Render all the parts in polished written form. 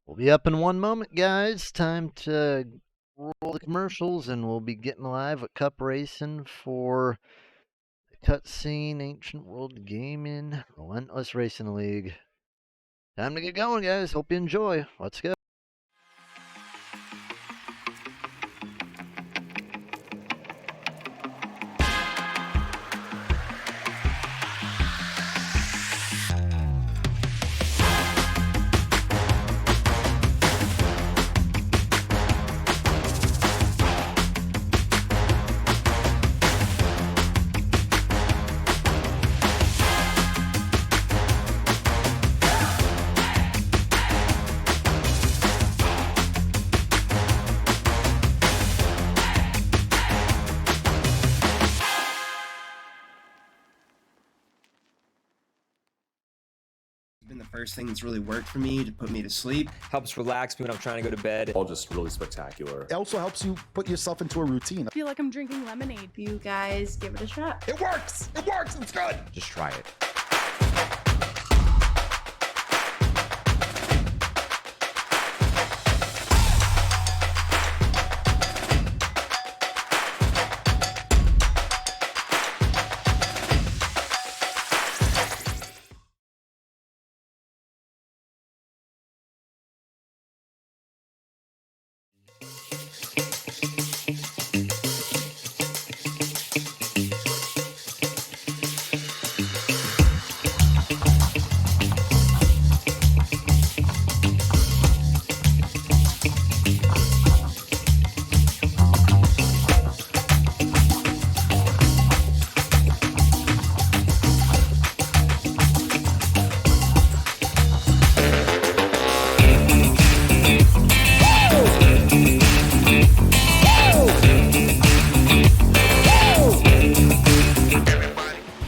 We'll be up in one moment, guys. Time to roll the commercials, and we'll be getting live at Cup Racing for the Cutscene Ancient World Gaming Relentless Racing League. Time to get going, guys. Hope you enjoy. Let's go. Been the first thing that's really worked for me to put me to sleep. Helps relax me when I'm trying to go to bed. All just really spectacular. It also helps you put yourself into a routine. I feel like I'm drinking lemonade. You guys give it a shot. It works! It works! It's good! Just try it.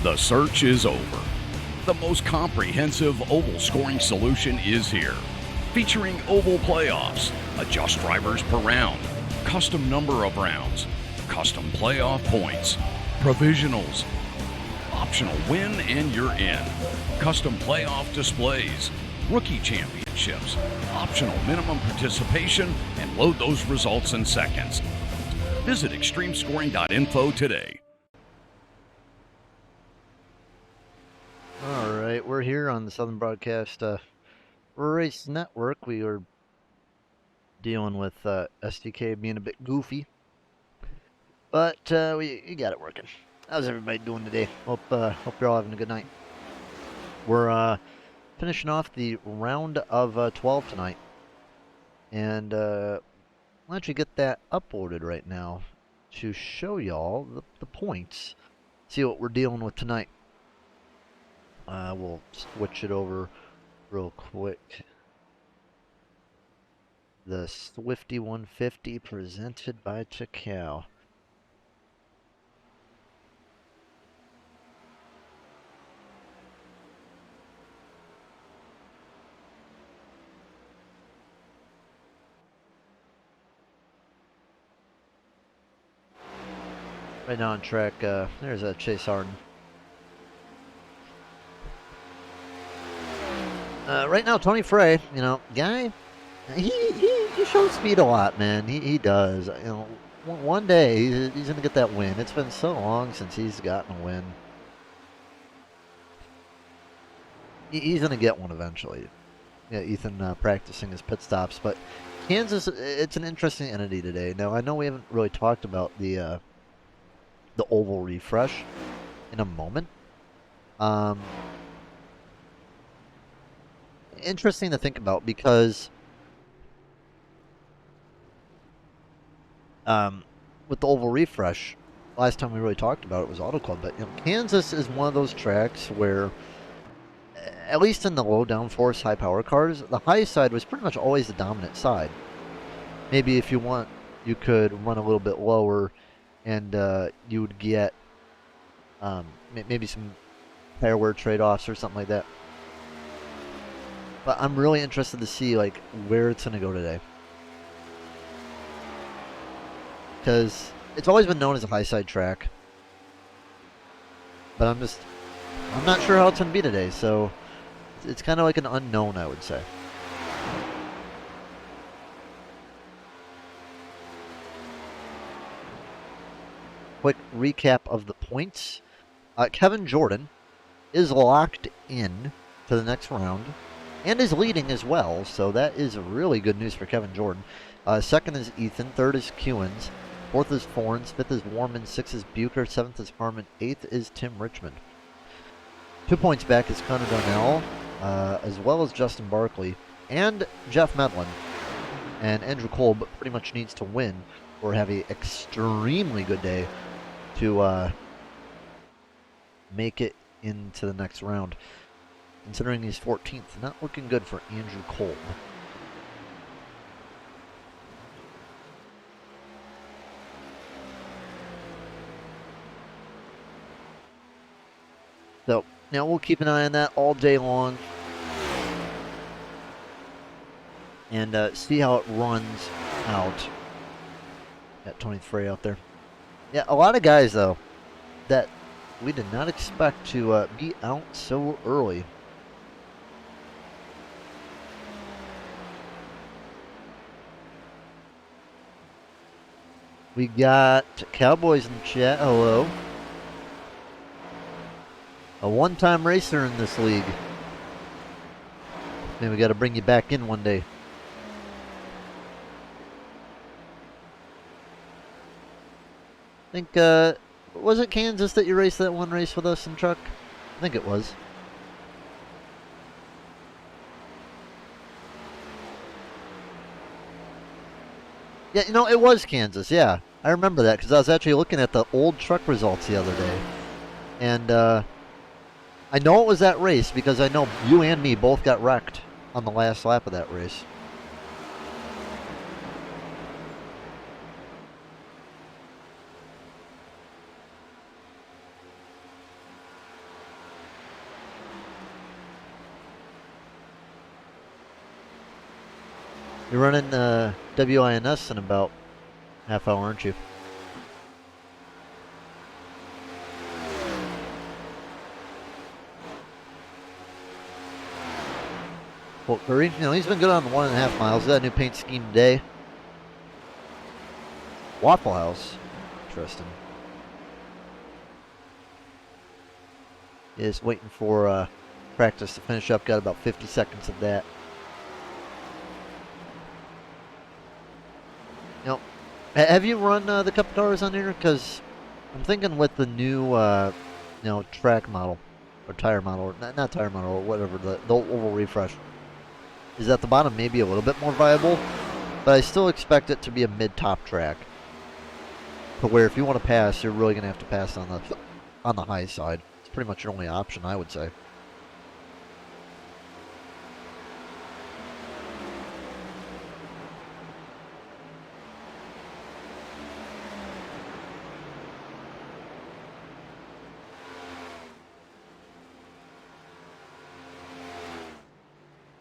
The search is over. The most comprehensive oval scoring solution is here. Featuring oval playoffs, adjust drivers per round, custom number of rounds, custom playoff points, provisionals, optional win and you're in, custom playoff displays, rookie championships, optional minimum participation, and load those results in seconds. Visit extremescoring.info today. All right, we're here on the Southern Broadcast Race Network. We are dealing with SDK being a bit goofy, but we got it working. How's everybody doing today? Hope you're all having a good night. We're finishing off the round of 12 tonight, and I'll actually get that uploaded right now to show y'all the points. See what we're dealing with tonight. We'll switch it over real quick. The Swifty 150 presented by Takao. Right now on track, there's a Chase Harden. Right now, Tony Frey, you know, guy, he shows speed a lot, man. He does. You know, one day he's gonna get that win. It's been so long since he's gotten a win. He's gonna get one eventually. Yeah, Ethan practicing his pit stops, but Kansas, it's an interesting entity today. Now I know we haven't really talked about the oval refresh in a moment. Interesting to think about because with the oval refresh, last time we really talked about it was Auto Club, but you know, Kansas is one of those tracks where, at least in the low downforce high power cars, the high side was pretty much always the dominant side. Maybe if you want, you could run a little bit lower and you would get maybe some tire wear trade-offs or something like that. But I'm really interested to see like where it's going to go today. Because it's always been known as a high side track. But I'm not sure how it's going to be today, so it's kind of like an unknown, I would say. quick recap of the points. Kevin Jordan is locked in to the next round and is leading as well, so that is really good news for Kevin Jordan. Second is Ethan, third is Kewins, fourth is Forns, fifth is Warman, sixth is Bucher, seventh is Harmon, eighth is Tim Richmond. 2 points back is Connor Donnell, as well as Justin Barkley and Jeff Medlin. And Andrew Kolb pretty much needs to win or have an extremely good day to make it into the next round. Considering he's 14th, not looking good for Andrew Kolb. So now we'll keep an eye on that all day long and see how it runs out. Got Tony Frey out there. Yeah, a lot of guys though that we did not expect to be out so early. We got Cowboys in the chat. Hello. A one-time racer in this league. Maybe we got to bring you back in one day. I think, was it Kansas that you raced that one race with us in truck? I think it was. Yeah, you know, it was Kansas, yeah. I remember that because I was actually looking at the old truck results the other day. And I know it was that race because I know you and me both got wrecked on the last lap of that race. You're running WINS in about half hour, aren't you? Colt Curry, you know, he's been good on the 1.5 miles. That new paint scheme today. Waffle House. Interesting. Is waiting for practice to finish up. Got about 50 seconds of that. You know, have you run the Cup cars on here? Because I'm thinking with the new, you know, track model or tire model, or not tire model, or whatever, the oval refresh is at the bottom maybe a little bit more viable, but I still expect it to be a mid-top track. But where if you want to pass, you're really gonna have to pass on the high side. It's pretty much your only option, I would say.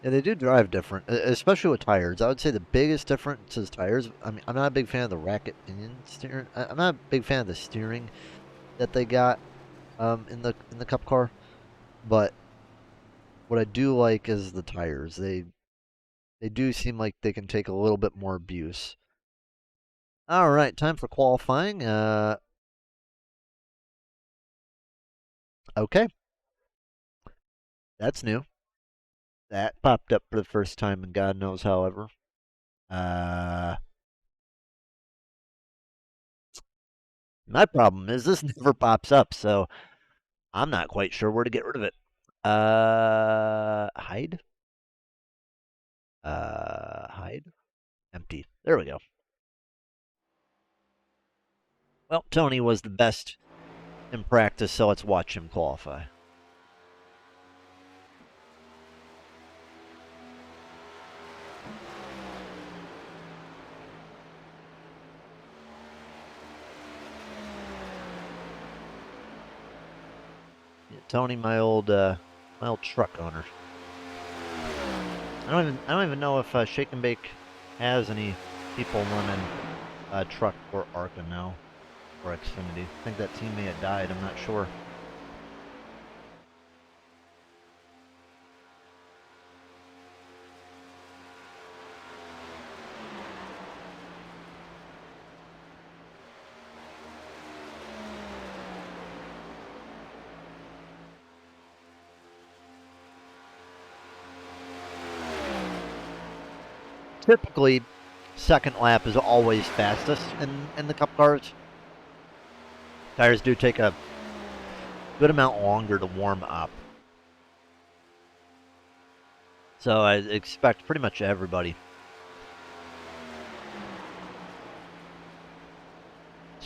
Yeah, they do drive different, especially with tires. I would say the biggest difference is tires. I mean, I'm not a big fan of the racket pinion steering. I'm not a big fan of the steering that they got in the Cup car, but what I do like is the tires. They do seem like they can take a little bit more abuse. All right, time for qualifying. Okay, that's new. That popped up for the first time, and God knows however. My problem is this never pops up, so I'm not quite sure where to get rid of it. Hide? Hide? Empty. There we go. Well, Tony was the best in practice, so let's watch him qualify. Yeah, Tony, my old truck owner. I don't even know if Shake and Bake has any people running truck or ARCA now, or Xfinity. I think that team may have died. I'm not sure. typically second lap is always fastest in the Cup cars. Tires do take a good amount longer to warm up. So I expect pretty much everybody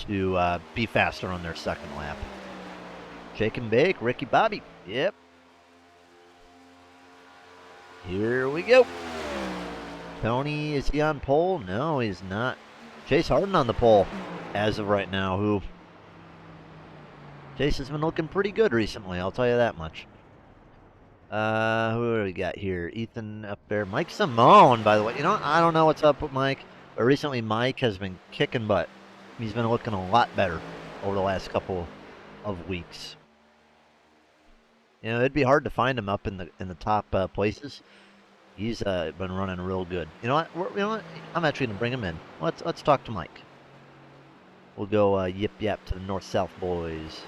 to be faster on their second lap. Shake and bake, Ricky Bobby. Yep. Here we go. Tony, is he on pole? No, he's not. Chase Harden on the pole as of right now, who Chase has been looking pretty good recently, I'll tell you that much. Who do we got here? Ethan up there. Mike Simone, by the way. You know, I don't know what's up with Mike, but recently Mike has been kicking butt. He's been looking a lot better over the last couple of weeks. You know, it'd be hard to find him up in the top places. He's been running real good. You know what? I'm actually gonna bring him in. Let's talk to Mike. We'll go yip yap to the North South boys.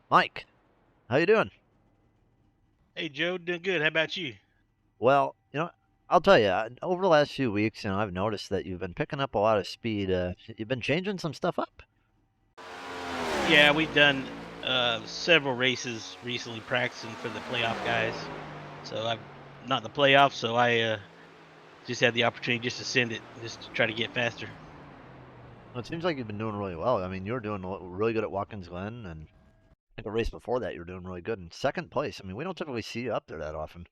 Mike, how you doing? Hey, Joe, doing good. How about you? Well, you know, I'll tell you, over the last few weeks, you know, I've noticed that you've been picking up a lot of speed. You've been changing some stuff up. Yeah, we've done several races recently practicing for the playoff guys. So I'm not in the playoffs, so I just had the opportunity just to send it, just to try to get faster. Well, it seems like you've been doing really well. I mean, you were doing really good at Watkins Glen, and I think the race before that you were doing really good in second place. I mean, we don't typically see you up there that often.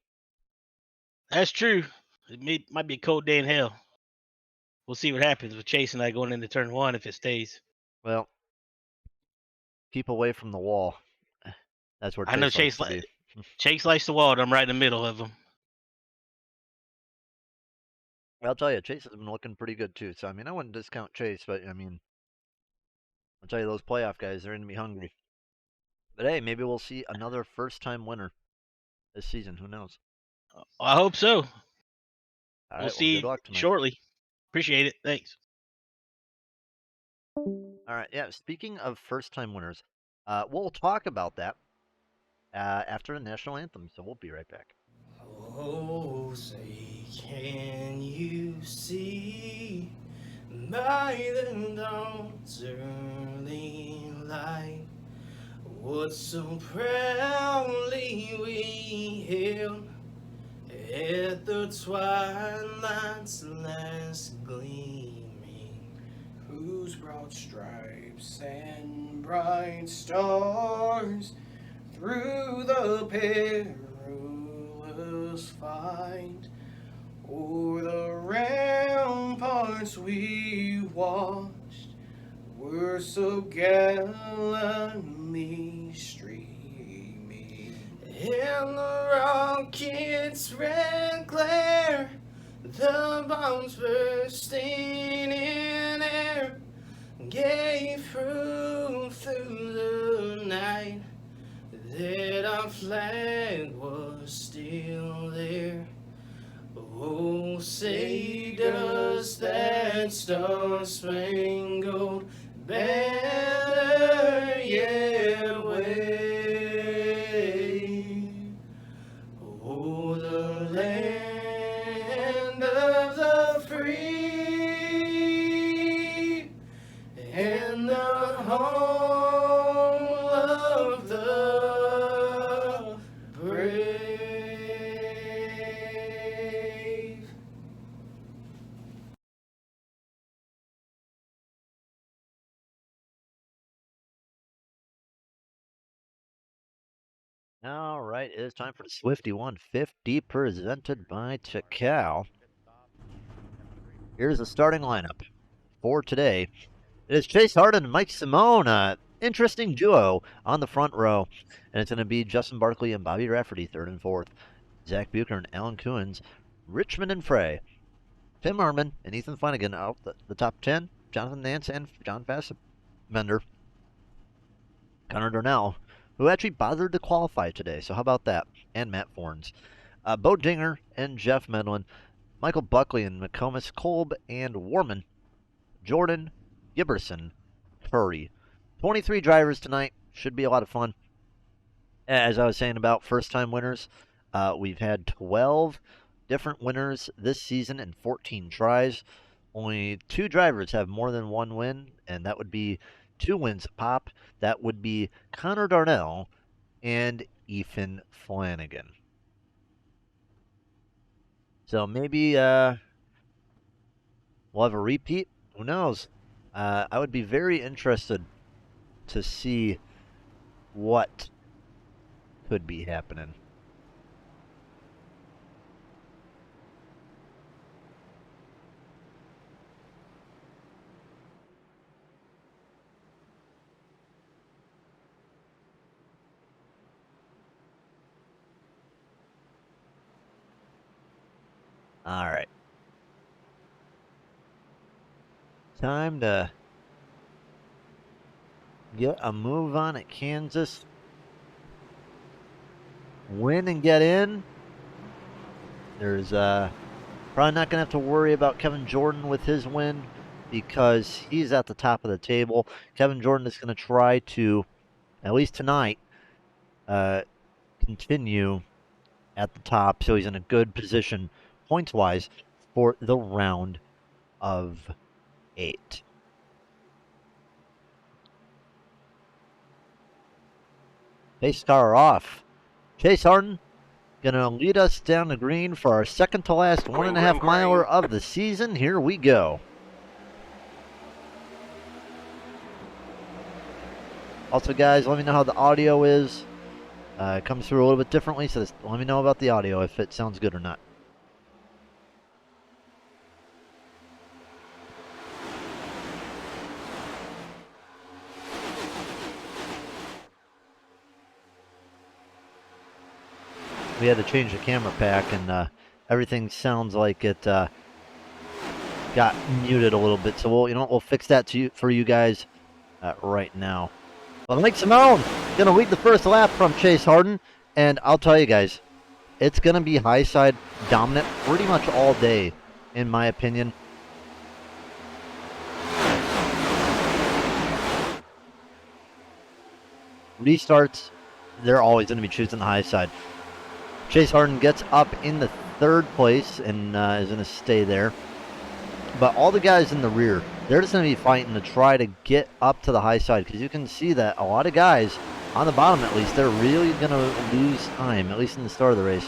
That's true. Might be a cold day in hell. We'll see what happens with Chase and I going into turn one if it stays. Well, keep away from the wall. That's where I know Chase likes to be. Chase likes the wall. I'm right in the middle of them. I'll tell you, Chase has been looking pretty good too. So I mean, I wouldn't discount Chase, but I mean, I'll tell you, those playoff guys, they're going to be hungry. But hey, maybe we'll see another first-time winner this season. Who knows? I hope so. All We'll right, see good luck tonight. shortly. Appreciate it. Thanks. All right, yeah. Speaking of first-time winners, we'll talk about that after the national anthem. So we'll be right back. Oh, say, can you see by the dawn's early light what so proudly we hailed at the twilight's last gleaming, whose broad stripes and bright stars through the perilous fight o'er the ramparts we watched were so gallantly streaming, and the rockets' red glare, the bombs bursting in air, gave proof through the night that our flag was still there. Oh, say does that star-spangled banner yet wave? Oh, the land of the free and the home of the brave. All right, it is time for the Swifty 150 presented by Takao. Here's the starting lineup for today. It is Chase Harden and Mike Simone. Interesting duo on the front row. And it's going to be Justin Barkley and Bobby Rafferty, third and fourth. Zach Bucher and Alan Coons, Richmond and Frey. Tim Harmon and Ethan Flanagan out the top 10. Jonathan Nance and John Fassbender. Connor Darnell, who actually bothered to qualify today, so how about that? And Matt Forns. Bo Dinger and Jeff Medlin. Michael Buckley and McComas, Kolb and Warman. Jordan, Giberson, Curry. 23 drivers tonight. Should be a lot of fun. As I was saying about first-time winners, we've had 12 different winners this season in 14 tries. Only 2 drivers have more than 1 win, and that would be 2 wins a pop. That would be Connor Darnell and Ethan Flanagan. So maybe we'll have a repeat. Who knows? I would be very interested to see what could be happening. All right. Time to get a move on at Kansas. Win and get in. There's probably not going to have to worry about Kevin Jordan with his win because he's at the top of the table. Kevin Jordan is going to try to, at least tonight, continue at the top, so he's in a good position points-wise for the round of 8. Pace car off. Chase Harden going to lead us down the green for our second to last 1.5 miler of the season. Here we go. Also, guys, let me know how the audio is. It comes through a little bit differently, so let me know about the audio if it sounds good or not. We had to change the camera pack, and everything sounds like it got muted a little bit. So we'll fix that for you guys right now. Well, Mike Simone gonna lead the first lap from Chase Harden, and I'll tell you guys, it's gonna be high side dominant pretty much all day, in my opinion. Restarts, they're always gonna be choosing the high side. Chase Harden gets up in the 3rd place and is gonna stay there. But all the guys in the rear, they're just going to be fighting to try to get up to the high side because you can see that a lot of guys, on the bottom at least, they're really going to lose time, at least in the start of the race.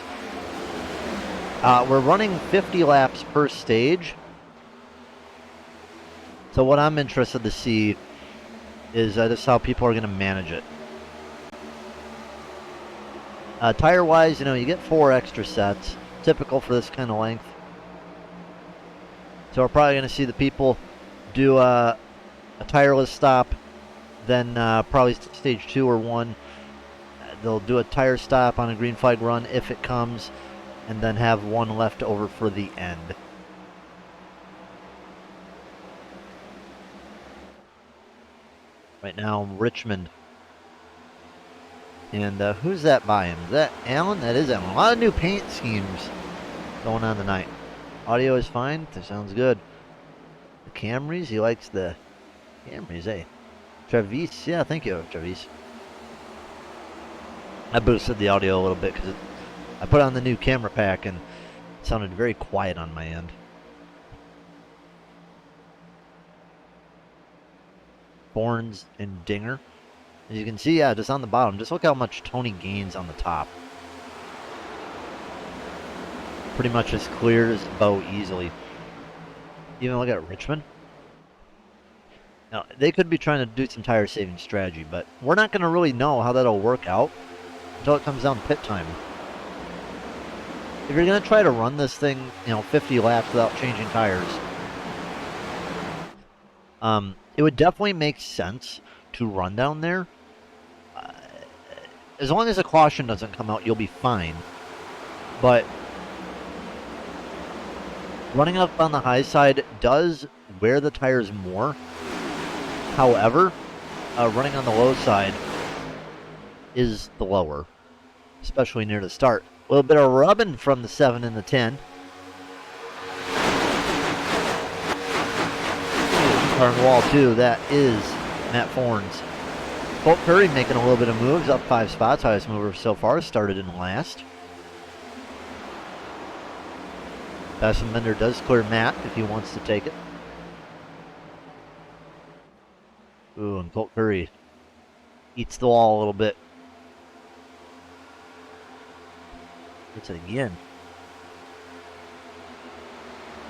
We're running 50 laps per stage. So what I'm interested to see is just how people are going to manage it. Tire-wise, you get 4 extra sets, typical for this kind of length. So we're probably going to see the people do a tireless stop, then probably stage 2 or 1. They'll do a tire stop on a green flag run if it comes, and then have 1 left over for the end. Right now, Richmond. And who's that by him? Is that Allen? That is Allen. A lot of new paint schemes going on tonight. Audio is fine. That sounds good. The Camrys, he likes the Camrys, eh? Travis, yeah, thank you, Travis. I boosted the audio a little bit because I put on the new camera pack and it sounded very quiet on my end. Bournes and Dinger. As you can see, yeah, just on the bottom, just look how much Tony gains on the top. Pretty much as clear as Bo easily. Even look at Richmond. Now, they could be trying to do some tire saving strategy, but we're not going to really know how that'll work out until it comes down to pit time. If you're going to try to run this thing, 50 laps without changing tires, it would definitely make sense to run down there. As long as a caution doesn't come out, you'll be fine. But running up on the high side does wear the tires more. However, running on the low side is the lower, especially near the start. A little bit of rubbing from the 7 and the 10. Turn wall 2, that is Matt Fornes. Colt Curry making a little bit of moves, up 5 spots. Highest mover so far, started in last. Bender does clear Matt if he wants to take it. Ooh, and Colt Curry eats the wall a little bit. Gets it again.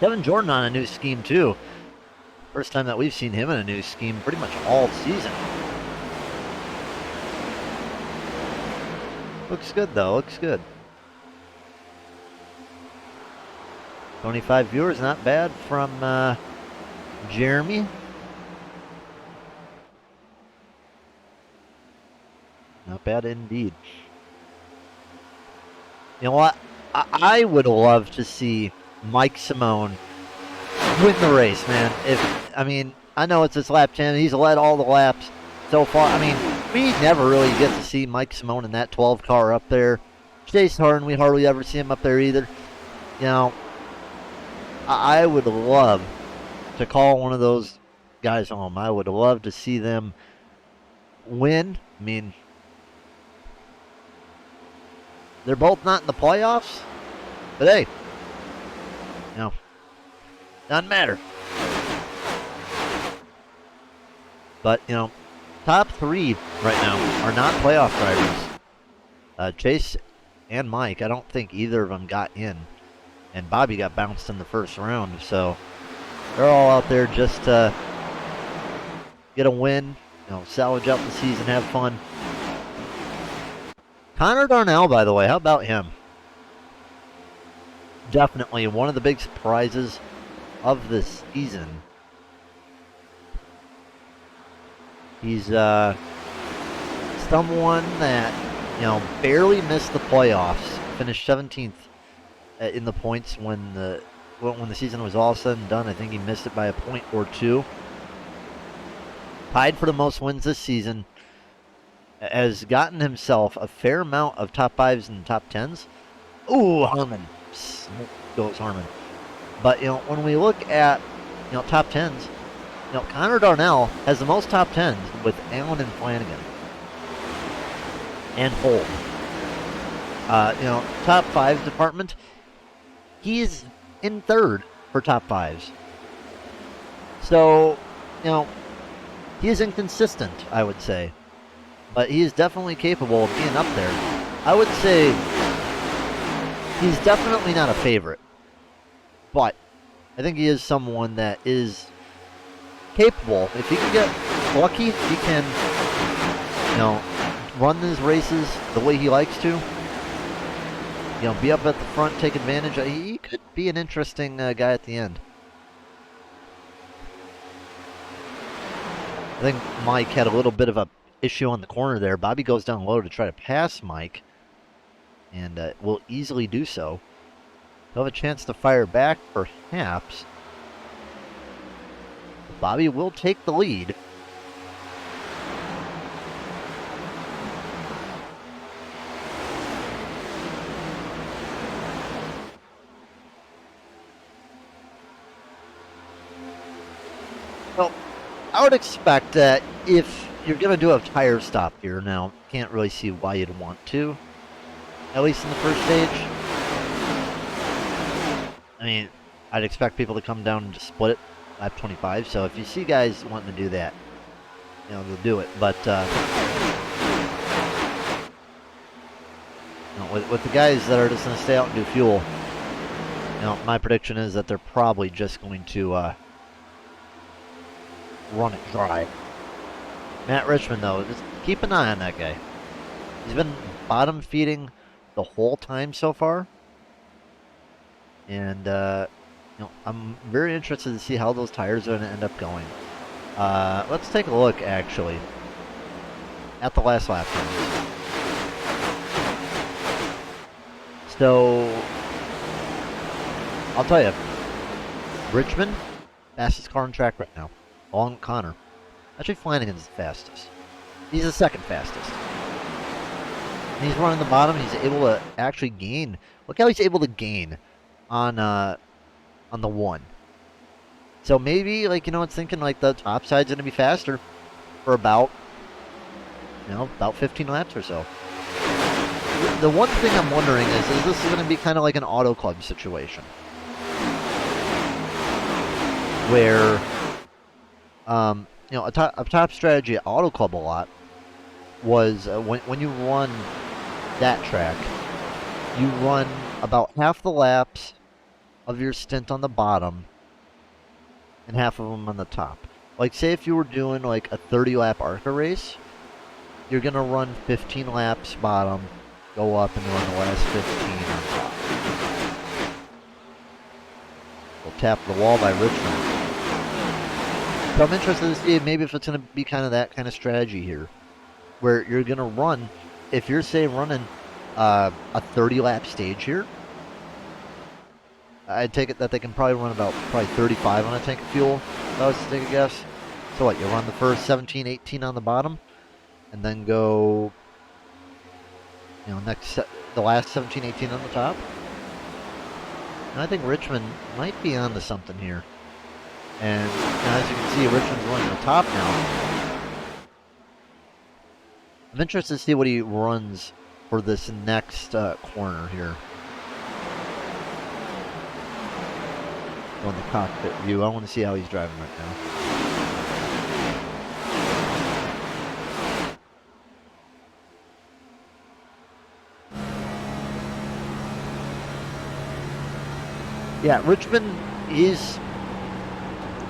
Kevin Jordan on a new scheme too. First time that we've seen him in a new scheme pretty much all season. Looks good though, looks good. 25 viewers, not bad from Jeremy. Not bad indeed. You know what? I would love to see Mike Simone win the race, man. I mean, I know it's his lap 10. He's led all the laps so far. I mean, we never really get to see Mike Simone in that 12 car up there. Chase Harden, we hardly ever see him up there either. You know, I would love to call one of those guys home. I would love to see them win. I mean, they're both not in the playoffs, but hey, you know, doesn't matter. But, you know, top 3 right now are not playoff drivers. Chase and Mike, I don't think either of them got in. And Bobby got bounced in the first round, so they're all out there just to get a win, you know, salvage out the season, have fun. Connor Darnell, by the way, how about him? Definitely one of the big surprises of this season. He's someone that, you know, barely missed the playoffs. Finished 17th in the points when the season was all said and done. I think he missed it by a point or 2. Tied for the most wins this season. Has gotten himself a fair amount of top 5s and top 10s. Ooh, Harmon. Goes Harmon. But, you know, when we look at, you know, top 10s, you know, Connor Darnell has the most top 10s with Allen and Flanagan. And Holt. You know, top 5 department, he's in 3rd for top 5s. So, you know, he is inconsistent, I would say. But he is definitely capable of being up there. I would say he's definitely not a favorite. But I think he is someone that is capable. If he can get lucky, if he can, you know, run his races the way he likes to, you know, be up at the front, take advantage. He could be an interesting guy at the end. I think Mike had a little bit of a issue on the corner there. Bobby goes down low to try to pass Mike, and will easily do so. He'll have a chance to fire back, perhaps. Bobby will take the lead. Well, I would expect that if you're going to do a tire stop here now, can't really see why you'd want to, at least in the first stage. I mean, I'd expect people to come down and just split it, lap 25, so if you see guys wanting to do that, you know, they'll do it, but, you know, with the guys that are just going to stay out and do fuel, you know, my prediction is that they're probably just going to, run it dry. Matt Richmond, though, just keep an eye on that guy. He's been bottom feeding the whole time so far. And, you know, I'm very interested to see how those tires are going to end up going. Let's take a look, actually, at the last lap times. So, I'll tell you, Richmond, fastest car on track right now. On Connor. Actually, Flanagan's the fastest. He's the second fastest. And he's running the bottom. He's able to actually gain. Look how he's able to gain on the 1. So maybe, like, you know, it's thinking like the top side's going to be faster for about about 15 laps or so. The one thing I'm wondering is this going to be kind of like an auto club situation? Where, a top strategy at auto club a lot was when you run that track, you run about half the laps of your stint on the bottom and half of them on the top. Like, say if you were doing like a 30-lap ARCA race, you're going to run 15 laps bottom, go up and run the last 15 on top. We'll tap the wall by Richmond. So I'm interested to see maybe if it's going to be kind of that kind of strategy here, where you're going to run, if you're, say, running a 30-lap stage here, I'd take it that they can probably run about 35 on a tank of fuel, if I was to take a guess. So what, you run the first 17, 18 on the bottom, and then go, the last 17, 18 on the top? And I think Richmond might be onto something here. And as you can see, Richmond's running the top now. I'm interested to see what he runs for this next corner here. On the cockpit view, I want to see how he's driving right now. Yeah, Richmond is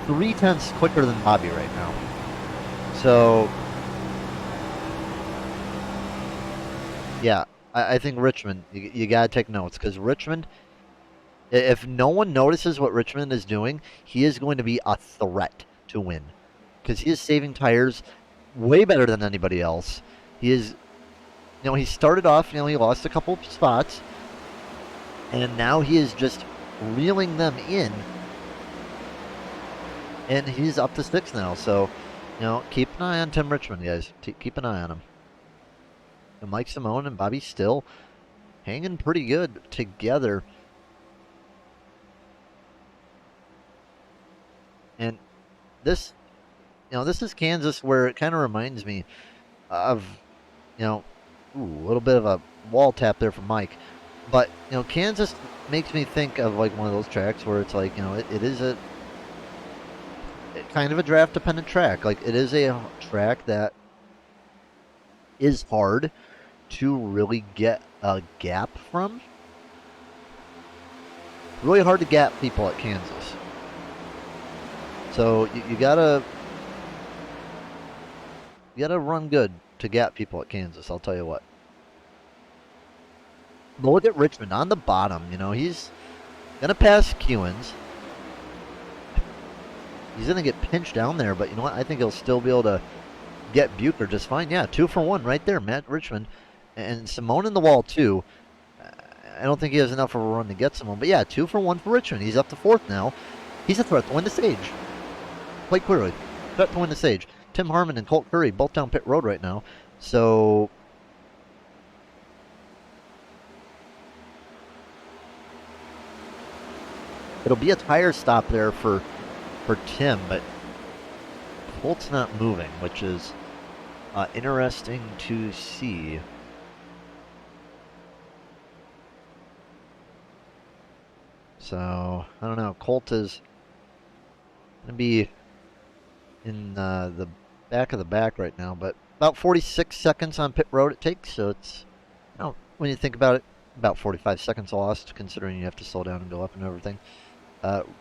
0.3 quicker than Bobby right now. So, yeah, I think Richmond, you got to take notes, because Richmond, if no one notices what Richmond is doing, he is going to be a threat to win. Because he is saving tires way better than anybody else. He is, he started off, he lost a couple of spots. And now he is just reeling them in. And he's up to 6 now. So, keep an eye on Tim Richmond, guys. Keep an eye on him. And Mike Simone and Bobby Still hanging pretty good together. And this, this is Kansas, where it kind of reminds me of, a little bit of a wall tap there from Mike. But, Kansas makes me think of like one of those tracks where it's like, it is a kind of a draft dependent track. Like, it is a track that is hard to really get a gap from. Really hard to gap people at Kansas. So you gotta run good to gap people at Kansas, I'll tell you what. But look at Richmond on the bottom, he's gonna pass Kewins. He's gonna get pinched down there, but you know what? I think he'll still be able to get Bucher just fine. Yeah, 2 for 1 right there, Matt Richmond. And Simone in the wall too. I don't think he has enough of a run to get Simone, but yeah, 2 for 1 for Richmond. He's up to 4th now. He's a threat to win the stage. Quite clearly. Threat to win the stage. Tim Harmon and Colt Curry both down pit road right now. So it'll be a tire stop there for Tim, but Colt's not moving, which is interesting to see. So I don't know. Colt is going to be in the back of the back right now, but about 46 seconds on pit road it takes. So it's, when you think about it, about 45 seconds lost, considering you have to slow down and go up and everything.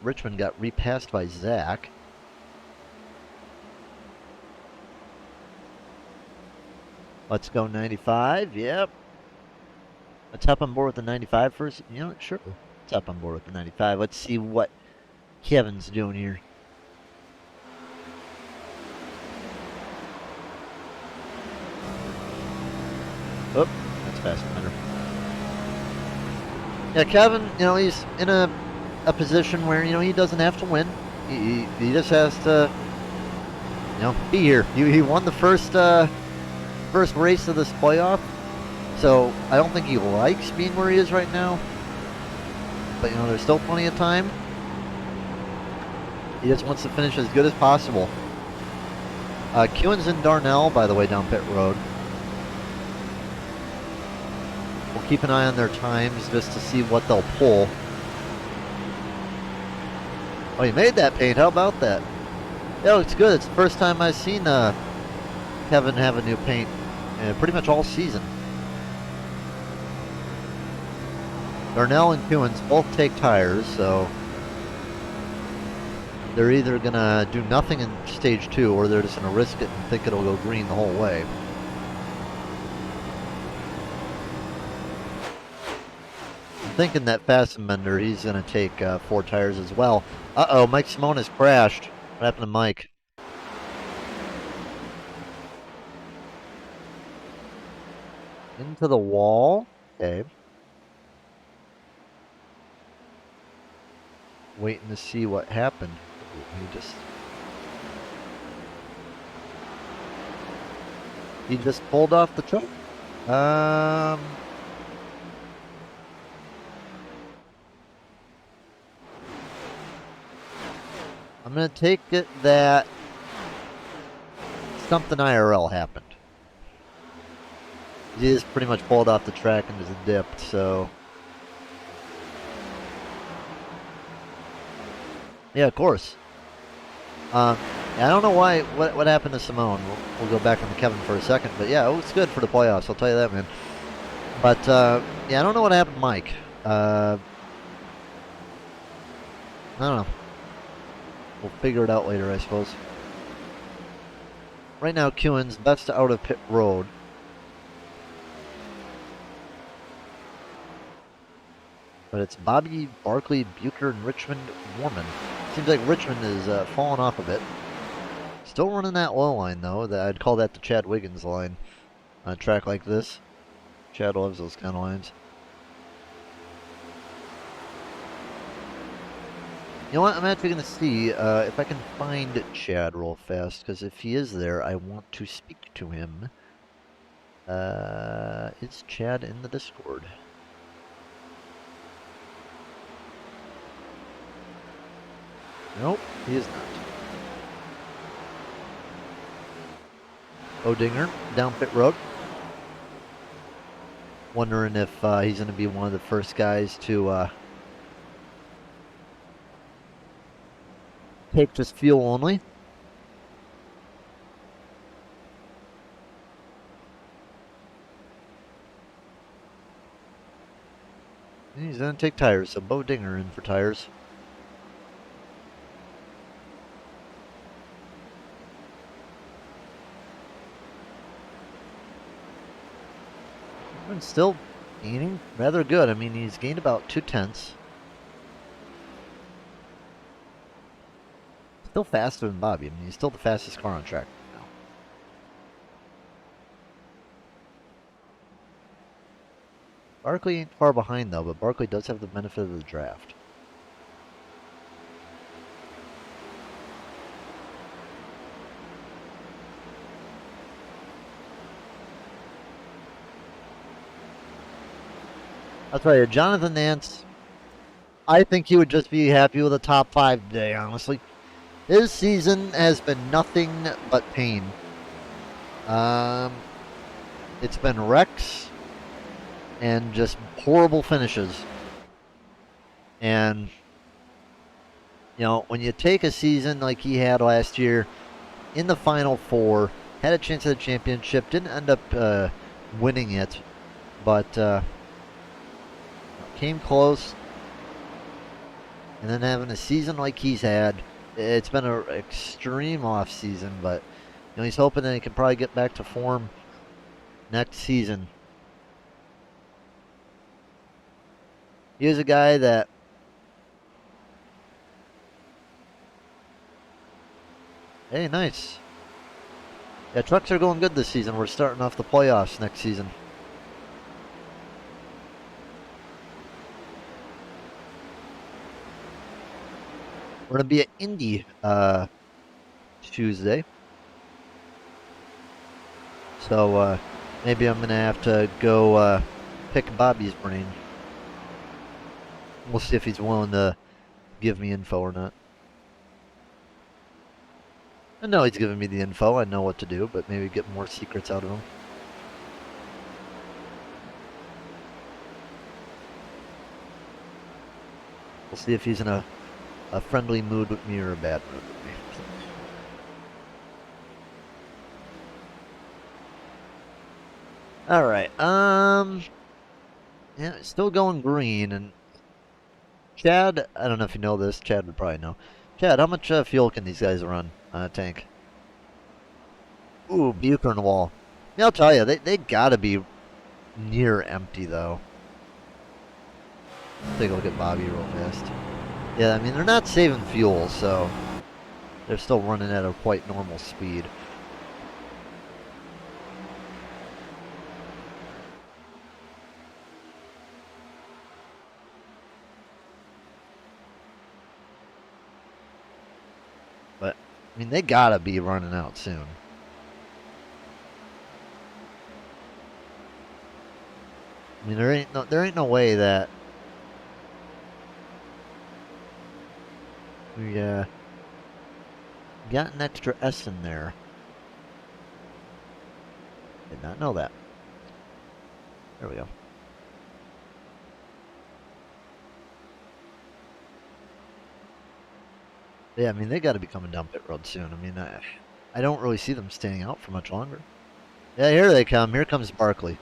Richmond got repassed by Zach. Let's go 95. Yep. Let's hop on board with the 95 first. Sure. Let's hop on board with the 95. Let's see what Kevin's doing here. Oh, that's fast emitter. Yeah, Kevin, he's in a position where, he doesn't have to win. He just has to, be here. He won the first race of this playoff. So I don't think he likes being where he is right now. But, there's still plenty of time. He just wants to finish as good as possible. Kewins and Darnell, by the way, down pit road. We'll keep an eye on their times just to see what they'll pull. Oh, you made that paint. How about that? Yeah, it looks good. It's the first time I've seen Kevin have a new paint pretty much all season. Darnell and Kewins both take tires, so they're either going to do nothing in stage 2 or they're just going to risk it and think it'll go green the whole way. I'm thinking that Fassbender, he's going to take 4 tires as well. Uh-oh, Mike Simone has crashed. What happened to Mike? Into the wall. Okay. Waiting to see what happened. He just pulled off the truck. I'm gonna take it that something IRL happened. He just pretty much pulled off the track and just dipped, so. Yeah, of course. I don't know why. What happened to Simone? We'll go back on to Kevin for a second, but yeah, it was good for the playoffs. I'll tell you that, man. But yeah, I don't know what happened to Mike. I don't know. We'll figure it out later, I suppose. Right now, Kewins best out of pit road. But it's Bobby, Barkley, Bucher, and Richmond Warman. Seems like Richmond is falling off a bit. Still running that oil line, though. I'd call that the Chad Wiggins line on a track like this. Chad loves those kind of lines. You know what? I'm actually going to see if I can find Chad real fast, because if he is there, I want to speak to him. Is Chad in the Discord? Nope, he is not. Odinger, down pit road. Wondering if he's going to be one of the first guys to take just fuel only. And he's going to take tires, so Bo Dinger in for tires. And still gaining rather good. I mean, he's gained about 2/10. Still faster than Bobby. I mean, he's still the fastest car on track now. Barkley ain't far behind, though, but Barkley does have the benefit of the draft. I'll tell you, Jonathan Nance, I think he would just be happy with a top 5 today, honestly. His season has been nothing but pain. It's been wrecks and just horrible finishes. And, you know, when you take a season like he had last year in the Final Four, had a chance at a championship, didn't end up winning it, but came close, and then having a season like he's had, it's been an extreme off season, but you know, he's hoping that he can probably get back to form next season. He is a guy that hey, nice. Yeah, trucks are going good this season. We're starting off the playoffs next season. We're going to be at Indy Tuesday. So maybe I'm going to have to go pick Bobby's brain. We'll see if he's willing to give me info or not. I know he's giving me the info. I know what to do, but maybe get more secrets out of him. We'll see if he's in a friendly mood with me or a bad mood with me. All right. Yeah, it's still going green. And Chad, I don't know if you know this. Chad would probably know. Chad, how much fuel can these guys run on a tank? Ooh, Bucher on the wall. Yeah, I'll tell you, they gotta be near empty though. Take a look at Bobby real fast. Yeah, I mean they're not saving fuel, so they're still running at a quite normal speed. But I mean they gotta be running out soon. I mean there ain't no way that we got an extra S in there. Did not know that. There we go. Yeah, I mean they got to be coming down pit road soon. I mean I don't really see them staying out for much longer. Yeah, here they come. Here comes Barkley.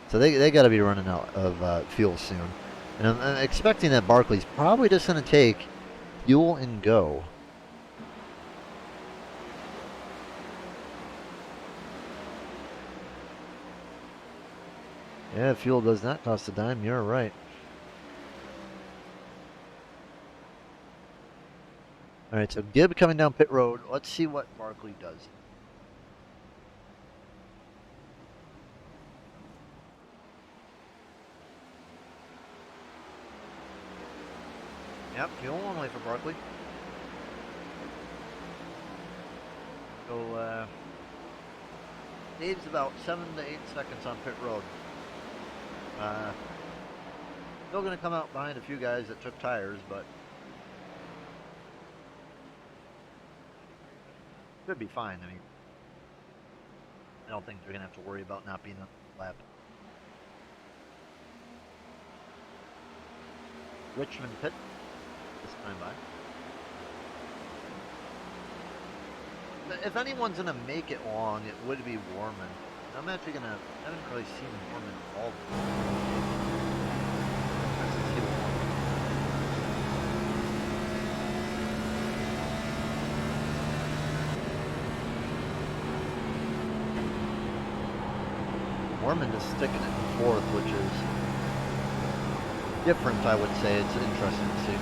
So they got to be running out of fuel soon. And I'm expecting that Barkley's probably just going to take fuel and go. Yeah, fuel does not cost a dime. You're right. All right, so Gibb coming down pit road. Let's see what Barkley does. Yep, fuel only for Barkley. So, Dave's about 7 to 8 seconds on pit road. Still going to come out behind a few guys that took tires, but should be fine. I mean, I don't think they're going to have to worry about not being on the lap. Richmond pit this time by. If anyone's going to make it long, it would be Warman. I'm actually going to, I haven't really seen Warman all the time. Warman is sticking it in fourth, which is different, I would say. It's interesting to see.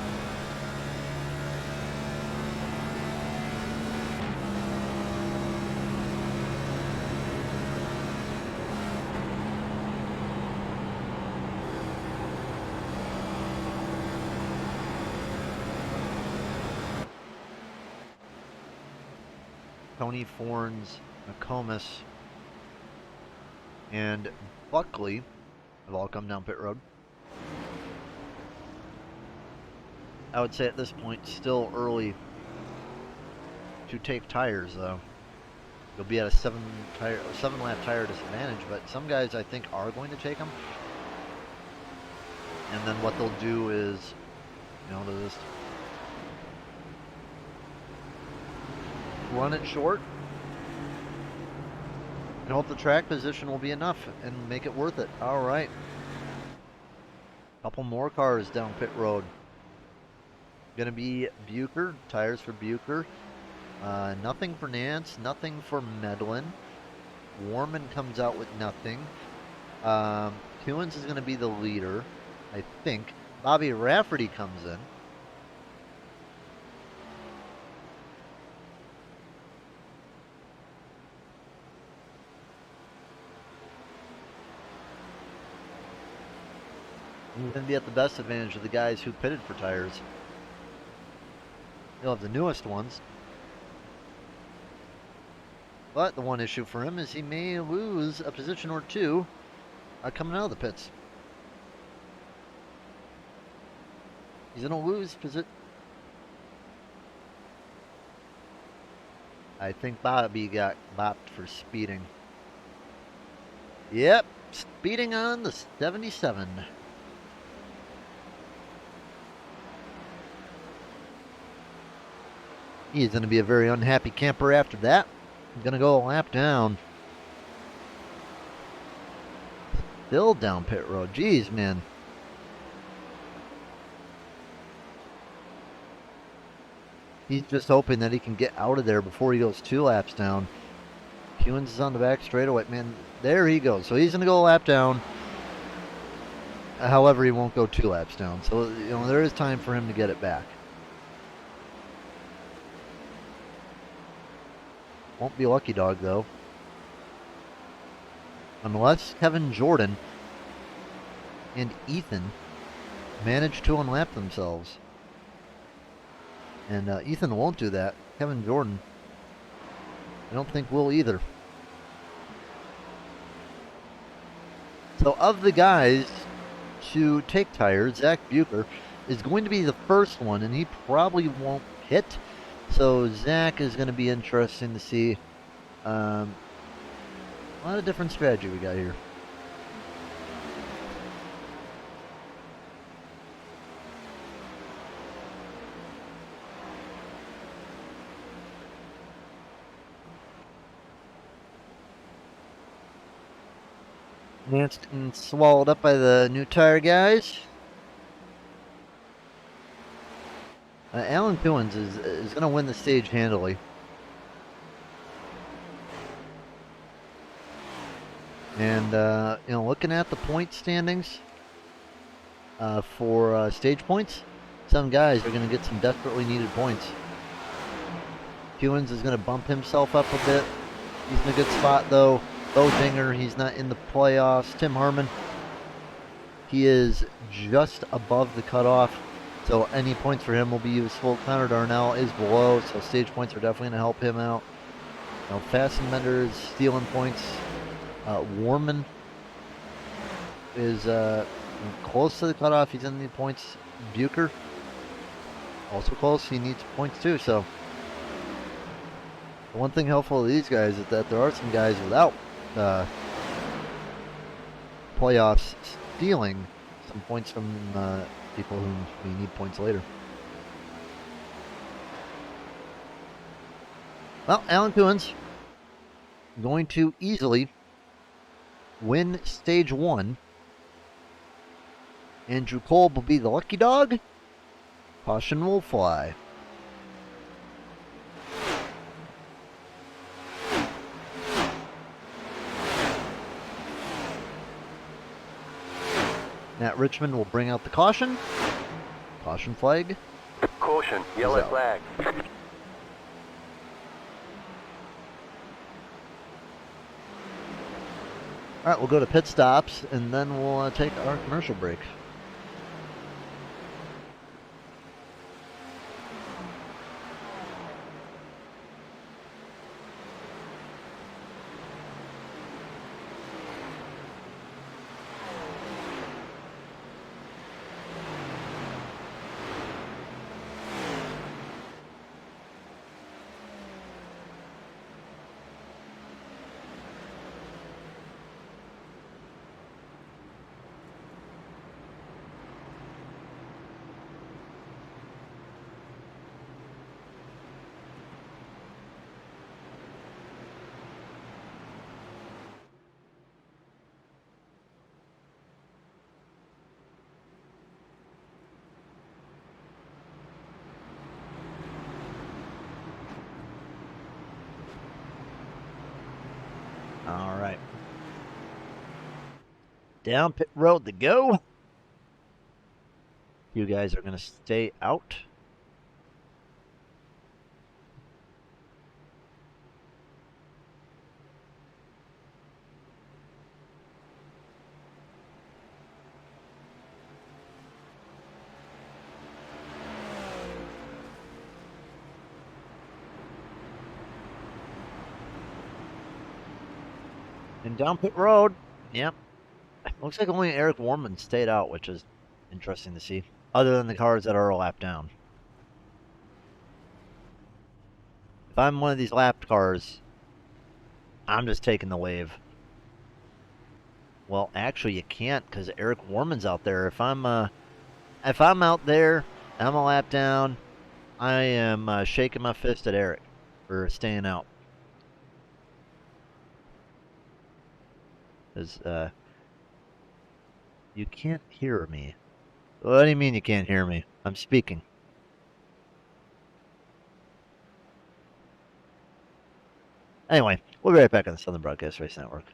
Tony Forns, McComas, and Buckley have all come down pit road. I would say at this point, still early to take tires, though. You'll be at a 7-lap tire disadvantage, but some guys I think are going to take them. And then what they'll do is, you know, they'll just run it short and hope the track position will be enough and make it worth it. All right. Couple more cars down pit road. Going to be Bucher, tires for Bucher. Nothing for Nance, nothing for Medlin. Warman comes out with nothing. Hewins is going to be the leader, I think. Bobby Rafferty comes in. He's going to be at the best advantage of the guys who pitted for tires. He'll have the newest ones. But the one issue for him is he may lose a position or two coming out of the pits. He's going to lose position. I think Bobby got bopped for speeding. Yep, speeding on the 77. He's going to be a very unhappy camper after that. He's going to go a lap down. Still down pit road. Jeez, man. He's just hoping that he can get out of there before he goes 2 laps down. Hewins is on the back straightaway. Man, there he goes. So he's going to go a lap down. However, he won't go 2 laps down. So, you know, there is time for him to get it back. Won't be Lucky Dog, though. Unless Kevin Jordan and Ethan manage to unlap themselves. And Ethan won't do that. Kevin Jordan, I don't think will either. So of the guys to take tires, Zach Bucher is going to be the first one, and he probably won't hit. So Zach is going to be interesting to see. A lot of different strategy we got here. Nanced and swallowed up by the new tire guys. Alan Hewins is going to win the stage handily. And, you know, looking at the point standings for stage points, some guys are going to get some desperately needed points. Hewins is going to bump himself up a bit. He's in a good spot, though. Bo Dinger, he's not in the playoffs. Tim Harmon, he is just above the cutoff, so any points for him will be useful. Connor Darnell is below, so stage points are definitely going to help him out. You know, Fastenbender is stealing points. Warman is close to the cutoff. He's in the points. Bucher, also close. He needs points too, so the one thing helpful to these guys is that there are some guys without playoffs stealing some points from people who may need points later. Well, Alan Coons going to easily win stage 1. Andrew Kolb will be the lucky dog. Caution will fly. Matt Richmond will bring out the caution. Caution flag. Caution, yellow flag. Alright, we'll go to pit stops, and then we'll take our commercial break. All right. Down pit road to go. You guys are going to stay out. And down pit road. Yep. Looks like only Eric Warman stayed out, which is interesting to see. Other than the cars that are a lap down. If I'm one of these lapped cars, I'm just taking the wave. Well, actually, you can't because Eric Warman's out there. If I'm out there, I'm a lap down. I am shaking my fist at Eric for staying out. Because you can't hear me. What do you mean you can't hear me? I'm speaking. Anyway, we'll be right back on the Southern Broadcast Race Network.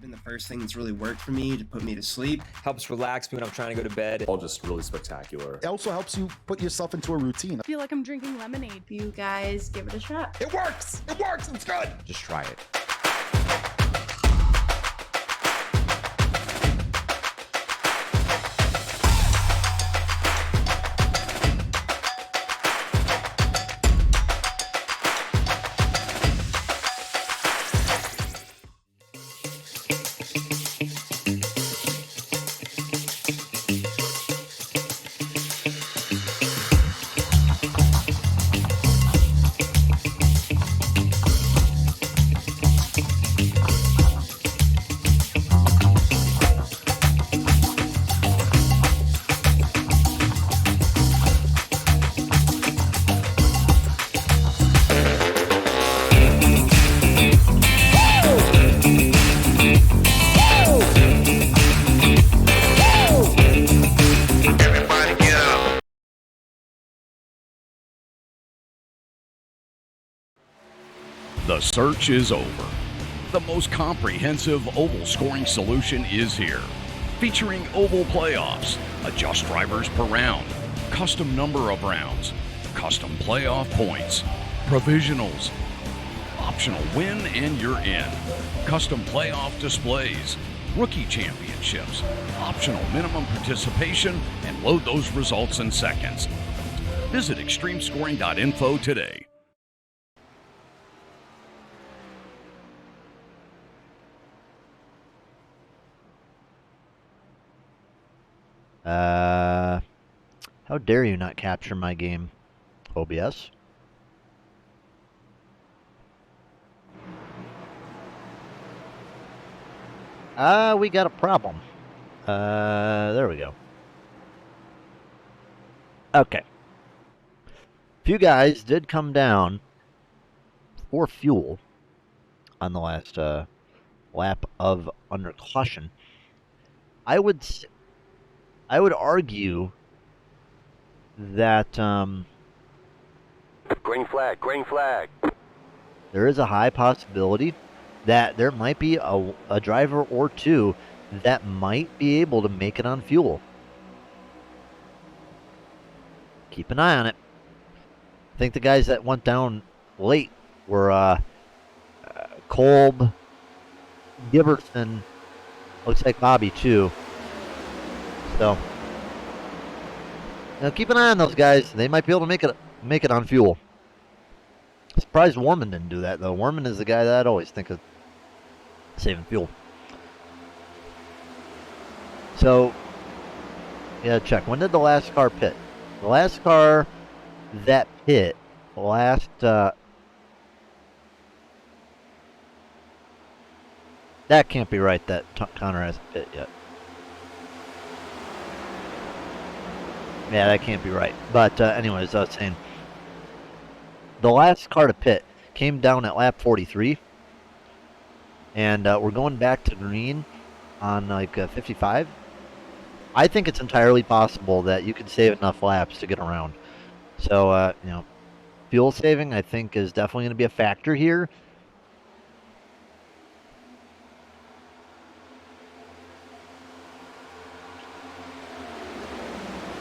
Been the first thing that's really worked for me to put me to sleep. Helps relax me when I'm trying to go to bed. All just really spectacular. It also helps you put yourself into a routine. I feel like I'm drinking lemonade. You guys give it a shot. It works! It works! It's good! Just try it. The search is over. The most comprehensive oval scoring solution is here. Featuring oval playoffs, adjust drivers per round, custom number of rounds, custom playoff points, provisionals, optional win and you're in, custom playoff displays, rookie championships, optional minimum participation, and load those results in seconds. Visit extremescoring.info today. How dare you not capture my game, OBS? We got a problem. There we go. Okay. Few guys did come down for fuel on the last lap of under caution. I would argue that Green flag, green flag. there is a high possibility that there might be a driver or two that might be able to make it on fuel. Keep an eye on it. I think the guys that went down late were Kolb, Giberson, looks like Bobby too. So, now keep an eye on those guys. They might be able to make it on fuel. Surprised Warman didn't do that though. Warman is the guy that I'd always think of saving fuel. So, yeah, check. When did the last car pit? The last car that pit, that can't be right. That Connor hasn't pit yet. Yeah, that can't be right. But anyways, I was saying, the last car to pit came down at lap 43, and we're going back to green on like 55. I think it's entirely possible that you could save enough laps to get around. So, you know, fuel saving I think is definitely going to be a factor here.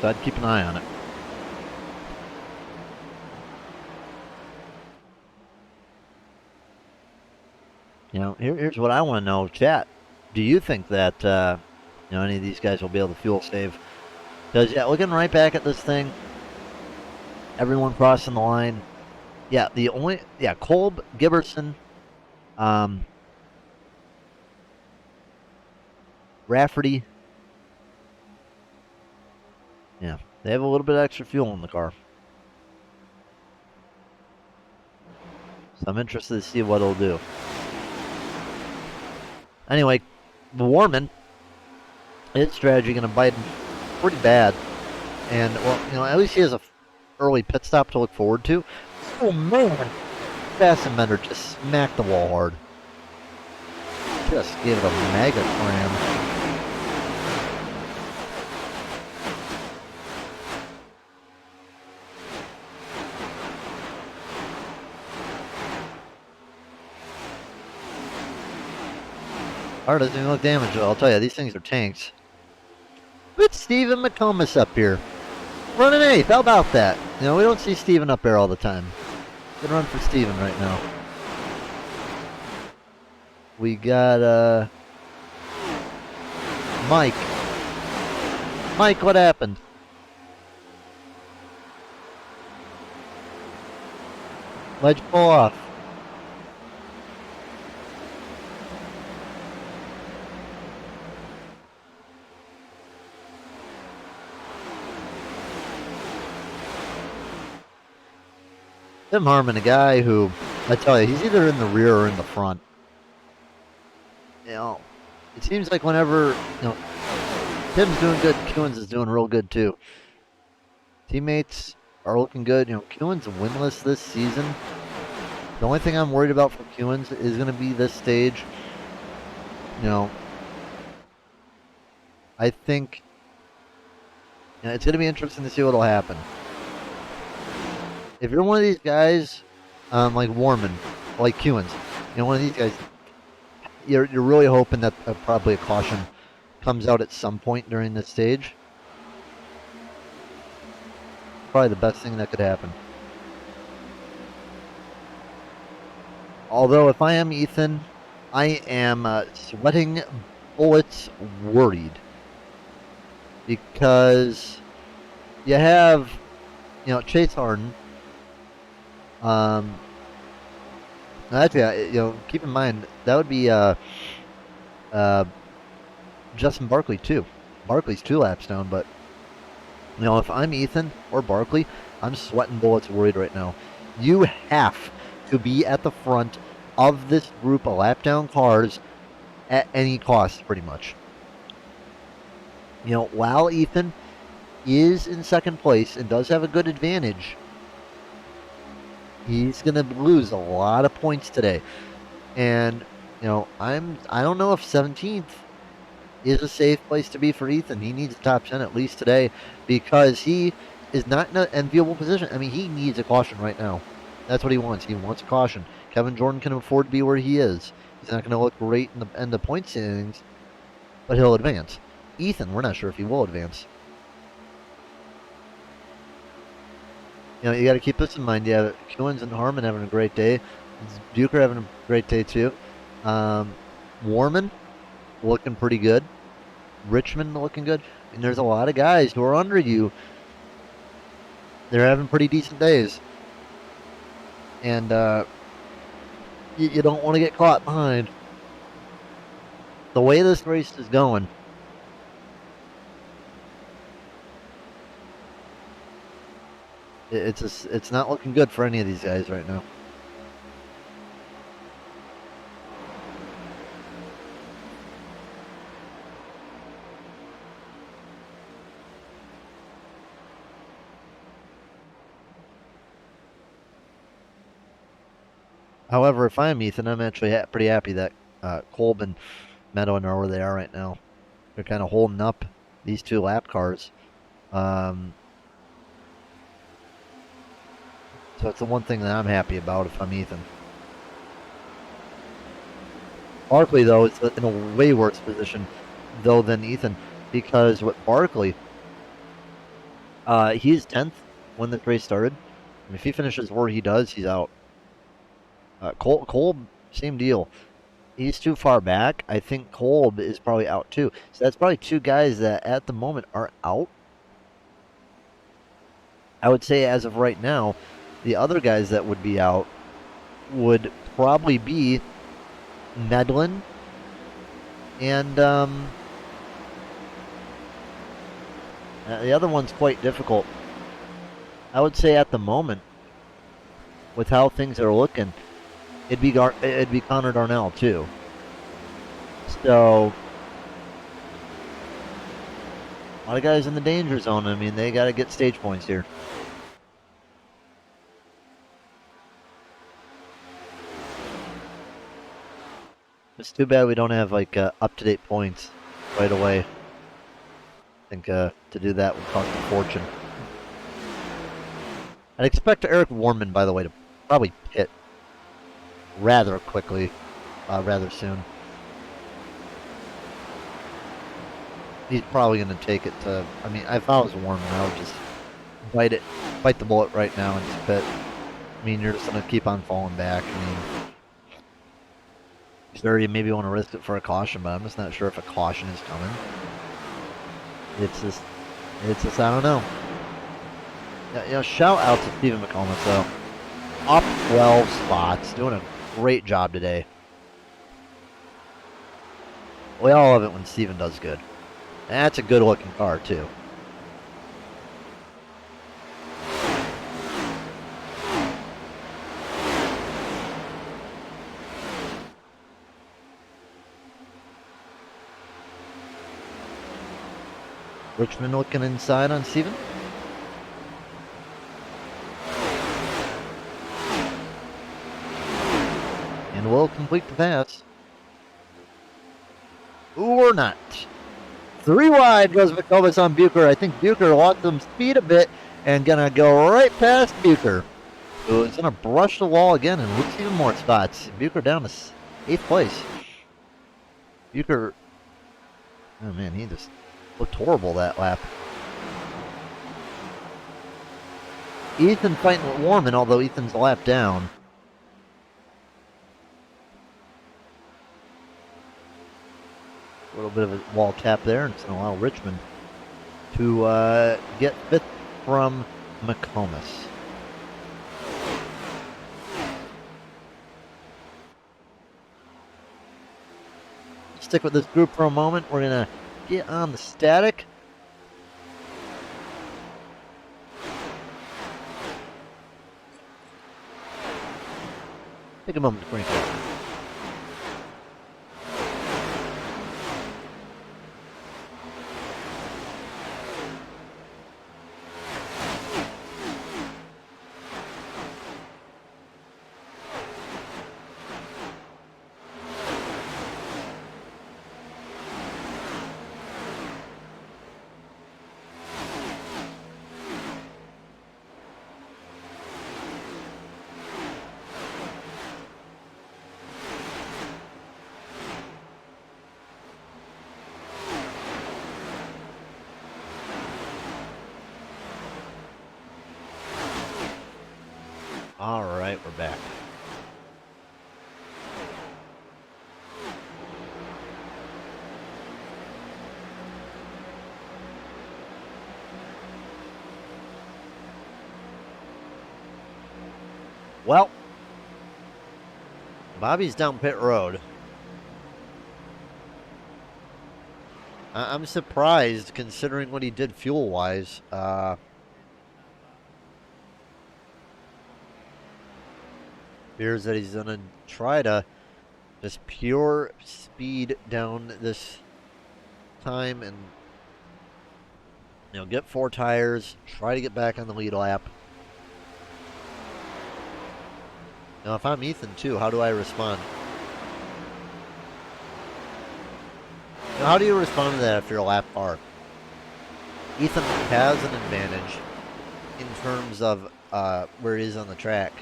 So I'd keep an eye on it. Here's what I want to know, chat. Do you think that any of these guys will be able to fuel save? Because looking right back at this thing, everyone crossing the line. Yeah, Kolb, Giberson, Rafferty. Yeah, they have a little bit of extra fuel in the car. So I'm interested to see what it'll do. Anyway, Warman, his strategy going to bite him pretty bad. And, well, at least he has a early pit stop to look forward to. Oh, man. Fassbender just smacked the wall hard. Just gave it a maggot ram. Car doesn't even look damaged, I'll tell you, these things are tanks. Look at Stephen McComas up here. Running 8th, how about that? We don't see Stephen up there all the time. Good run for Stephen right now. We got, Mike. Mike, what happened? Why'd you pull off? Tim Harmon, a guy who, I tell you, he's either in the rear or in the front. It seems like whenever, Tim's doing good, Kewins is doing real good too. Teammates are looking good. Kewins winless this season. The only thing I'm worried about for Kewins is going to be this stage. I think it's going to be interesting to see what'll happen. If you're one of these guys, like Warman, like Kewins, one of these guys, you're really hoping that probably a caution comes out at some point during this stage. Probably the best thing that could happen. Although, if I am Ethan, I am sweating bullets worried. Because you have, Chase Harden. Actually, keep in mind, that would be Justin Barkley, too. Barkley's 2 laps down, but, if I'm Ethan or Barkley, I'm sweating bullets worried right now. You have to be at the front of this group of lap down cars at any cost, pretty much. While Ethan is in second place and does have a good advantage, he's going to lose a lot of points today. And, I don't know if 17th is a safe place to be for Ethan. He needs a top 10 at least today because he is not in an enviable position. I mean, he needs a caution right now. That's what he wants. He wants a caution. Kevin Jordan can afford to be where he is. He's not going to look great in the point standings, but he'll advance. Ethan, we're not sure if he will advance. You got to keep this in mind. Yeah, Kewins and Harmon having a great day. Bucher having a great day too. Warman looking pretty good. Richmond looking good. And there's a lot of guys who are under you. They're having pretty decent days. And you don't want to get caught behind. The way this race is going, it's not looking good for any of these guys right now. However, if I'm Ethan, I'm actually pretty happy that Kolb and Meadow are where they are right now. They're kind of holding up these 2 lap cars. So it's the one thing that I'm happy about if I'm Ethan. Barkley, though, is in a way worse position, though, than Ethan. Because with Barkley, he's 10th when the race started. And if he finishes where he does, he's out. Kolb, same deal. He's too far back. I think Kolb is probably out too. So that's probably two guys that at the moment are out. I would say as of right now, the other guys that would be out would probably be Medlin and the other one's quite difficult. I would say at the moment, with how things are looking, it'd be Connor Darnell too. So a lot of guys in the danger zone. I mean, they got to get stage points here. It's too bad we don't have like up-to-date points right away. I think to do that would cost a fortune. I'd expect Eric Warman, by the way, to probably pit rather quickly, rather soon. He's probably going to take it to. I mean, if I was Warman, I would just bite the bullet right now and just pit. I mean, you're just going to keep on falling back. I mean, sure, you maybe want to risk it for a caution, but I'm just not sure if a caution is coming. It's just, I don't know. Yeah, shout out to Stephen McComas, though. Up 12 spots, doing a great job today. We all love it when Stephen does good. That's a good looking car, too. Richmond looking inside on Steven. And will complete the pass. Or not. 3 wide goes McComas on Bucher. I think Bucher lost some speed a bit and gonna go right past Bucher, who is gonna brush the wall again and lose even more spots. Bucher down to 8th place. Bucher, oh man, he just looked horrible that lap. Ethan fighting with Warman, although Ethan's a lap down. A little bit of a wall tap there, and it's going to allow Richmond to get 5th from McComas. Stick with this group for a moment. We're going to get on the static. Take a moment to crank it. All right, we're back. Well, Bobby's down pit road. I'm surprised considering what he did fuel-wise. Appears that he's going to try to just pure speed down this time and, you know, get 4 tires, try to get back on the lead lap. Now, if I'm Ethan, too, how do I respond? Now, how do you respond to that if you're a lap car? Ethan has an advantage in terms of where he is on the track.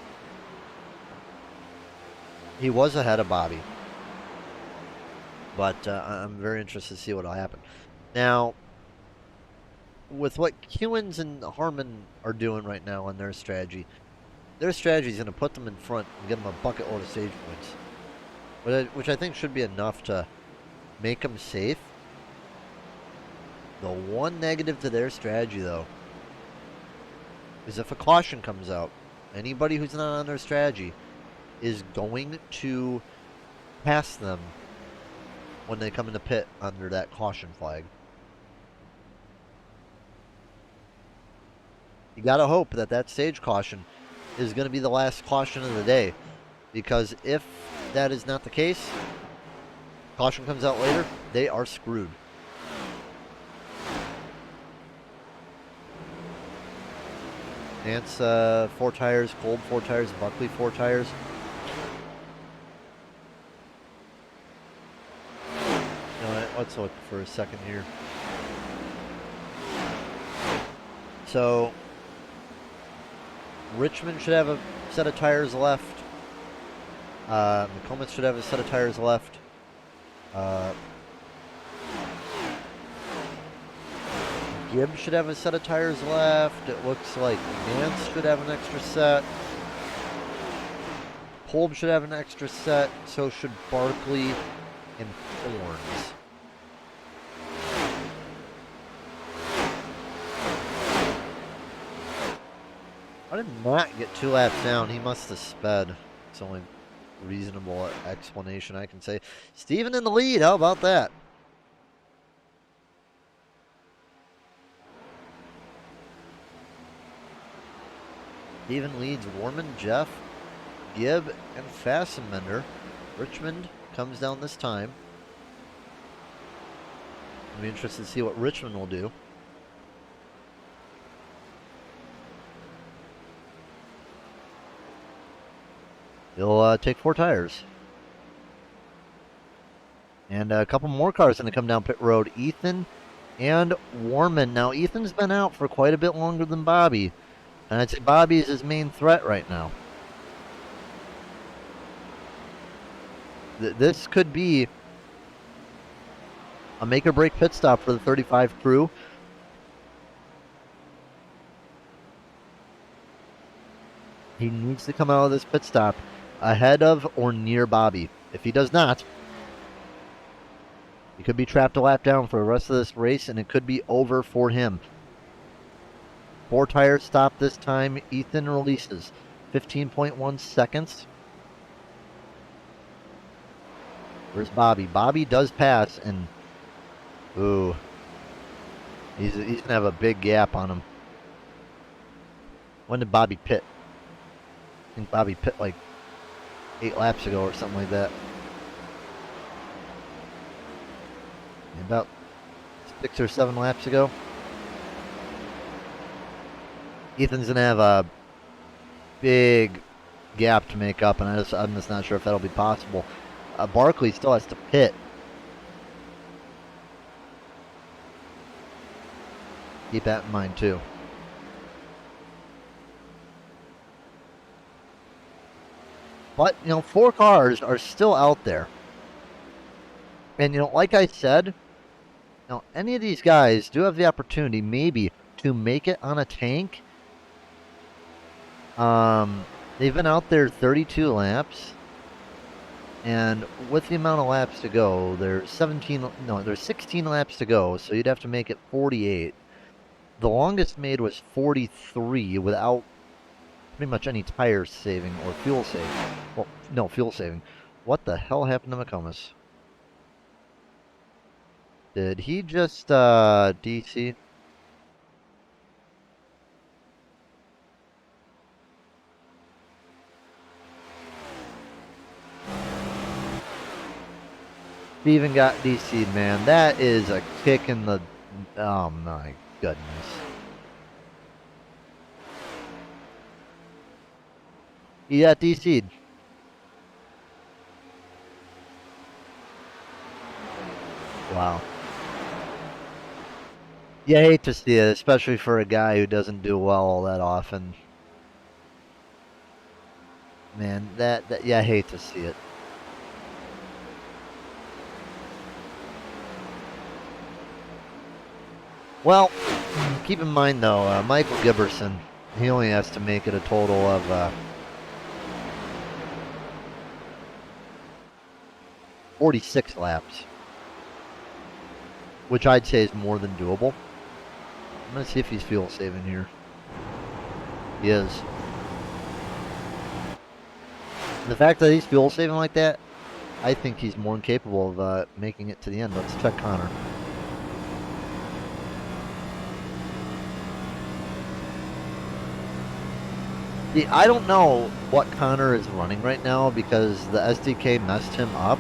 He was ahead of Bobby. But I'm very interested to see what will happen. Now, with what Kewins and Harmon are doing right now on their strategy is going to put them in front and give them a bucket load of stage points. which I think should be enough to make them safe. The one negative to their strategy, though, is if a caution comes out, anybody who's not on their strategy is going to pass them when they come in the pit under that caution flag. You gotta hope that that stage caution is going to be the last caution of the day, because if that is not the case, caution comes out later, they are screwed. Nance, 4 tires, Kolb 4 tires, Buckley 4 tires. Let's look for a second here. So, Richmond should have a set of tires left. McComas should have a set of tires left. Gibbs should have a set of tires left. It looks like Nance should have an extra set. Kolb should have an extra set. So should Barkley and Thorns. How did Matt get 2 laps down? He must have sped. It's the only reasonable explanation I can say. Steven in the lead. How about that? Steven leads Warman, Jeff, Gibb, and Fassenbender. Richmond comes down this time. I'll be interested to see what Richmond will do. He'll take 4 tires. And a couple more cars going to come down pit road. Ethan and Warman. Now, Ethan's been out for quite a bit longer than Bobby. And I'd say Bobby is his main threat right now. This could be a make-or-break pit stop for the 35 crew. He needs to come out of this pit stop ahead of or near Bobby. If he does not, he could be trapped a lap down for the rest of this race, and it could be over for him. 4 tires stop this time. Ethan releases 15.1 seconds. Where's Bobby? Bobby does pass, and ooh, he's gonna have a big gap on him. When did Bobby pit? I think Bobby pit like 8 laps ago or something like that. About 6 or 7 laps ago. Ethan's gonna have a big gap to make up, and I'm just not sure if that'll be possible. Barkley still has to pit. Keep that in mind too. But, 4 cars are still out there. And, like I said, any of these guys do have the opportunity maybe to make it on a tank. They've been out there 32 laps. And with the amount of laps to go, there's 16 laps to go, so you'd have to make it 48. The longest made was 43 without pretty much any tire saving or fuel saving. Well, no, fuel saving. What the hell happened to McComas? Did he just DC? Steven got DC'd, man. That is a kick in the... Oh, my goodness. He got DC'd. Wow. You hate to see it, especially for a guy who doesn't do well all that often. Man, yeah, I hate to see it. Well, keep in mind though, Michael Giberson, he only has to make it a total of 46 laps, which I'd say is more than doable. I'm going to see if he's fuel saving here. He is. And the fact that he's fuel saving like that, I think he's more than capable of making it to the end. Let's check Connor. See, I don't know what Connor is running right now because the SDK messed him up.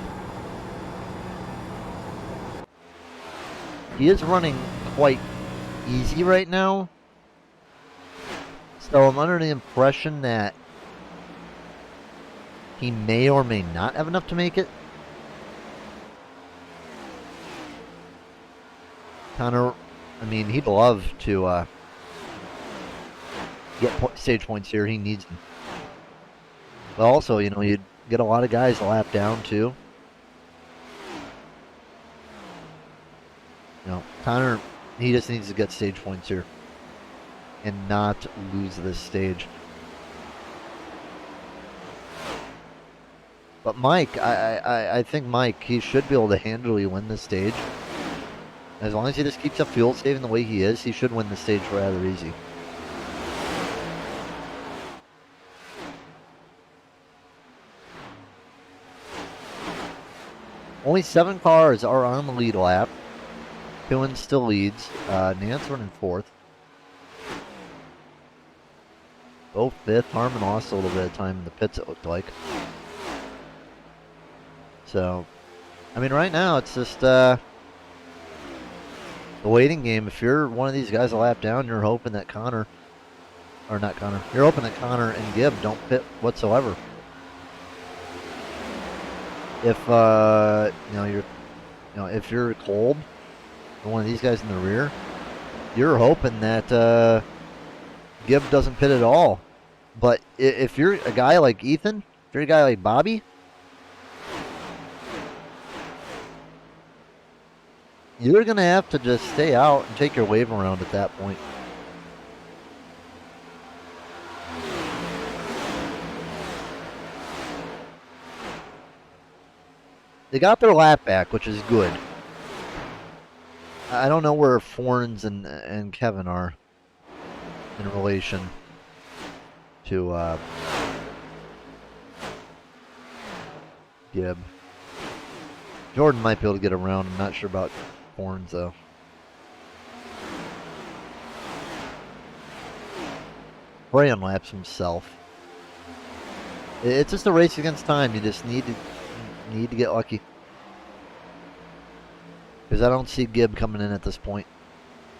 He is running quite easy right now. So I'm under the impression that he may or may not have enough to make it. Connor, I mean, he'd love to get stage points here. He needs them. But also, you know, you'd get a lot of guys a lap down too. You know, Connor, he just needs to get stage points here and not lose this stage. But Mike, I think Mike, he should be able to handily win this stage. As long as he just keeps up fuel saving the way he is, he should win the stage rather easy. Only 7 cars are on the lead lap. Killin still leads. Nance running 4th. Both 5th. Harmon lost a little bit of time in the pits, it looked like. So, I mean, right now it's just the waiting game. If you're one of these guys a lap down, you're hoping that Connor, or not Connor, you're hoping that Connor and Gibb don't pit whatsoever. If if you're cold, or one of these guys in the rear, you're hoping that Gibb doesn't pit at all. But if you're a guy like Ethan, if you're a guy like Bobby, you're gonna have to just stay out and take your wave around at that point. They got their lap back, which is good. I don't know where Forns and Kevin are in relation to Gibb. Jordan might be able to get around. I'm not sure about Forns though. Bray unlaps himself. It's just a race against time. You just need to get lucky. Because I don't see Gibb coming in at this point.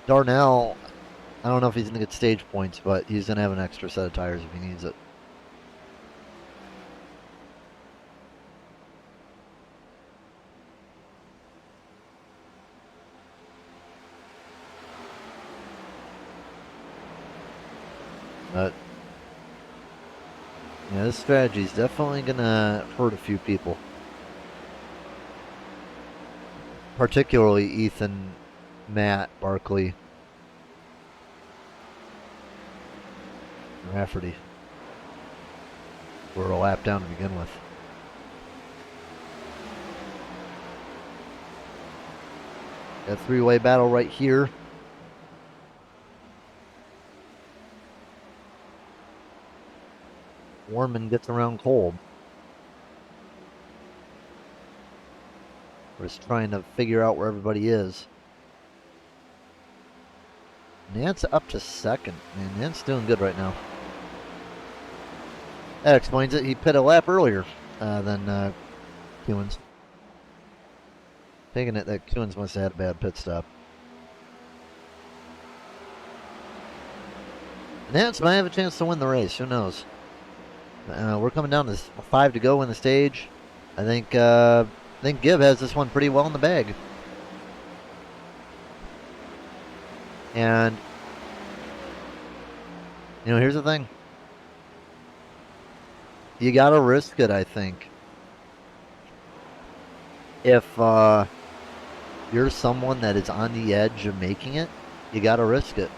Darnell, I don't know if he's going to get stage points, but he's going to have an extra set of tires if he needs it. But yeah, this strategy is definitely going to hurt a few people. Particularly Ethan, Matt, Barkley, and Rafferty. We're a lap down to begin with. Got a 3-way battle right here. Warman gets around cold. We're just trying to figure out where everybody is. Nance up to 2nd. Man, Nance doing good right now. That explains it. He pit a lap earlier than Kewins. Taking it that Kewins must have had a bad pit stop. Nance might have a chance to win the race. Who knows? We're coming down to 5 to go in the stage. I think Gibb has this one pretty well in the bag. And, you know, here's the thing. You gotta risk it, I think. If you're someone that is on the edge of making it, you gotta risk it.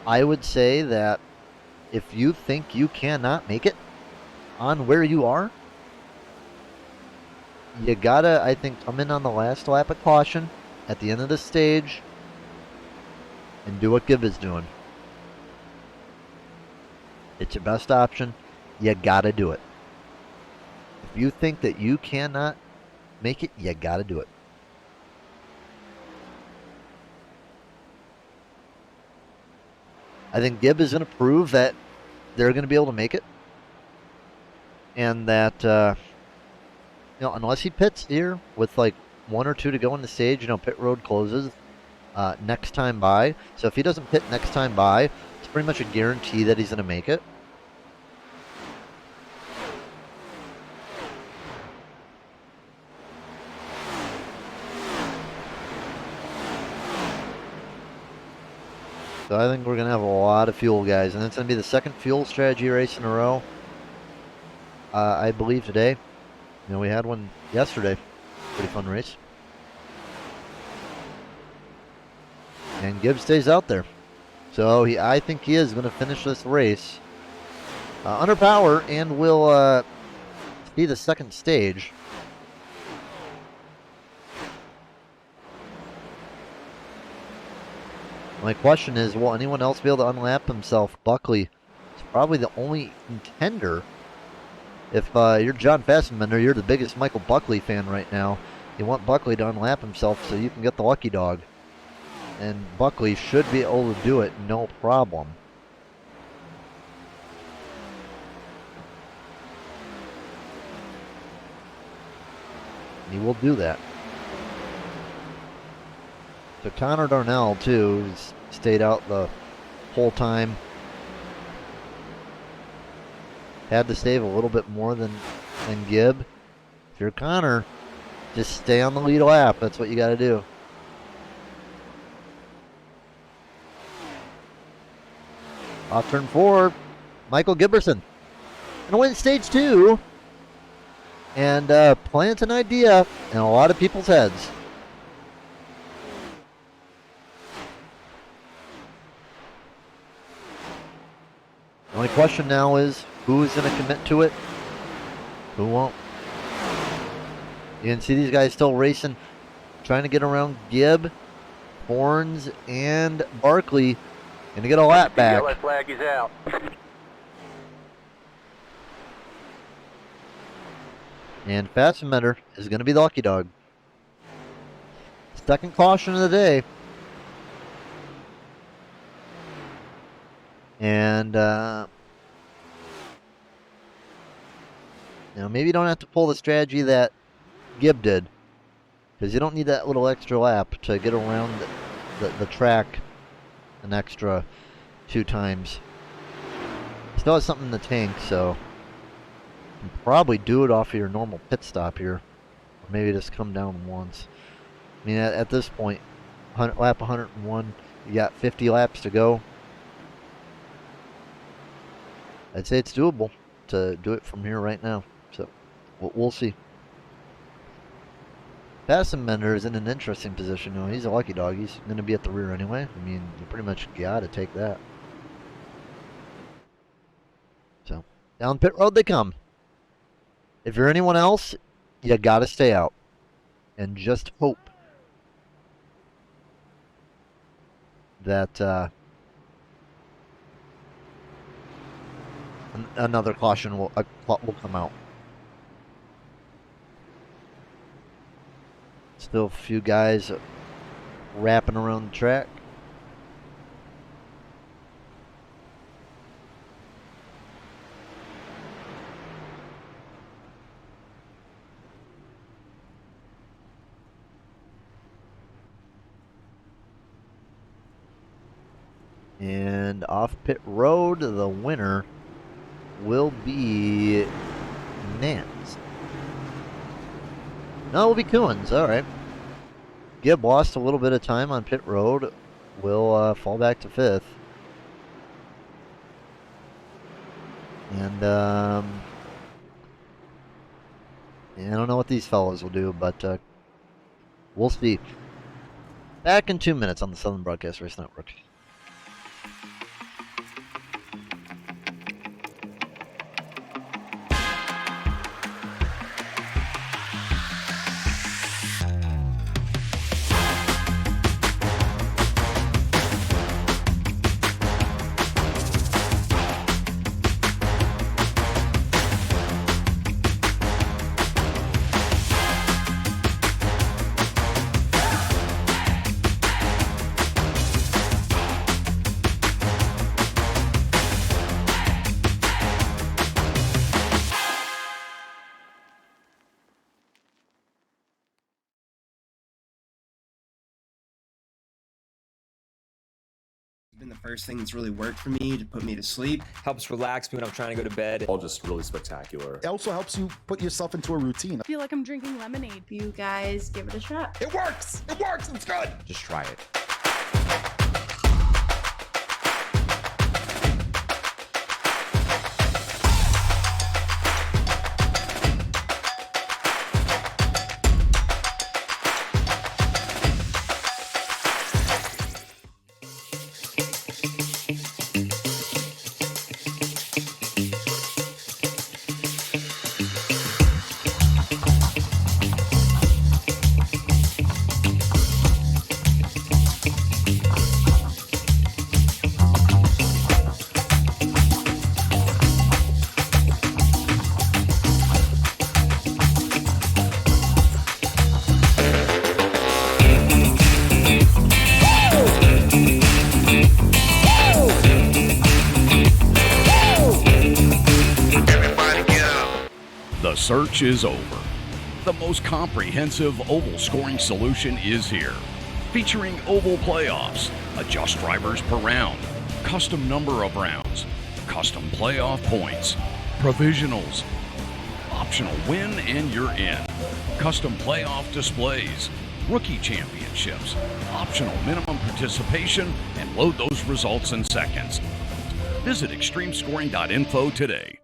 I would say that if you think you cannot make it on where you are, you gotta, I think, come in on the last lap of caution at the end of the stage and do what Gibb is doing. It's your best option. You gotta do it. If you think that you cannot make it, you gotta do it. I think Gibb is going to prove that they're going to be able to make it. And that, unless he pits here with like 1 or 2 to go on the stage, pit road closes next time by. So if he doesn't pit next time by, it's pretty much a guarantee that he's going to make it. So I think we're going to have a lot of fuel, guys. And it's going to be the second fuel strategy race in a row, I believe, today. We had one yesterday. Pretty fun race. And Gibbs stays out there. So I think he is going to finish this race under power and will be the second stage. My question is, will anyone else be able to unlap himself? Buckley is probably the only contender. If you're John Fassbender, you're the biggest Michael Buckley fan right now. You want Buckley to unlap himself so you can get the lucky dog. And Buckley should be able to do it, no problem. He will do that. So Connor Darnell, too, has stayed out the whole time. Had to save a little bit more than Gibb. If you're Connor, just stay on the lead lap. That's what you got to do. Off turn 4, Michael Gibberson. Gonna win stage 2 and plant an idea in a lot of people's heads. The only question now is, who's going to commit to it? Who won't? You can see these guys still racing, trying to get around Gibb, Horns, and Barkley. Gonna get a lap back. Yellow flag is out. And Fassbender is going to be the lucky dog. Second caution of the day. And, maybe you don't have to pull the strategy that Gibb did. Because you don't need that little extra lap to get around the track an extra 2 times. Still has something in the tank, so you can probably do it off of your normal pit stop here. Or maybe just come down once. I mean, at this point, lap 101, you got 50 laps to go. I'd say it's doable to do it from here right now. So, we'll see. Fassbender is in an interesting position. He's a lucky dog. He's going to be at the rear anyway. I mean, you pretty much got to take that. So, down pit road they come. If you're anyone else, you got to stay out. And just hope that another caution will come out. Still a few guys wrapping around the track. And off pit road, the winner will be Nance. No, it will be Coons. All right. Gibb lost a little bit of time on pit road. Will fall back to 5th. And yeah, I don't know what these fellows will do, but we'll see. Back in 2 minutes on the Southern Broadcast Race Network. been the first thing that's really worked for me to put me to sleep. Helps relax me when I'm trying to go to bed. All just really spectacular. It also helps you put yourself into a routine. I feel like I'm drinking lemonade. You guys give it a shot. It works! It works! It's good! Just try it. The search is over. The most comprehensive oval scoring solution is here. Featuring oval playoffs, adjust drivers per round, custom number of rounds, custom playoff points, provisionals, optional win and you're in, custom playoff displays, rookie championships, optional minimum participation, and load those results in seconds. Visit extremescoring.info today.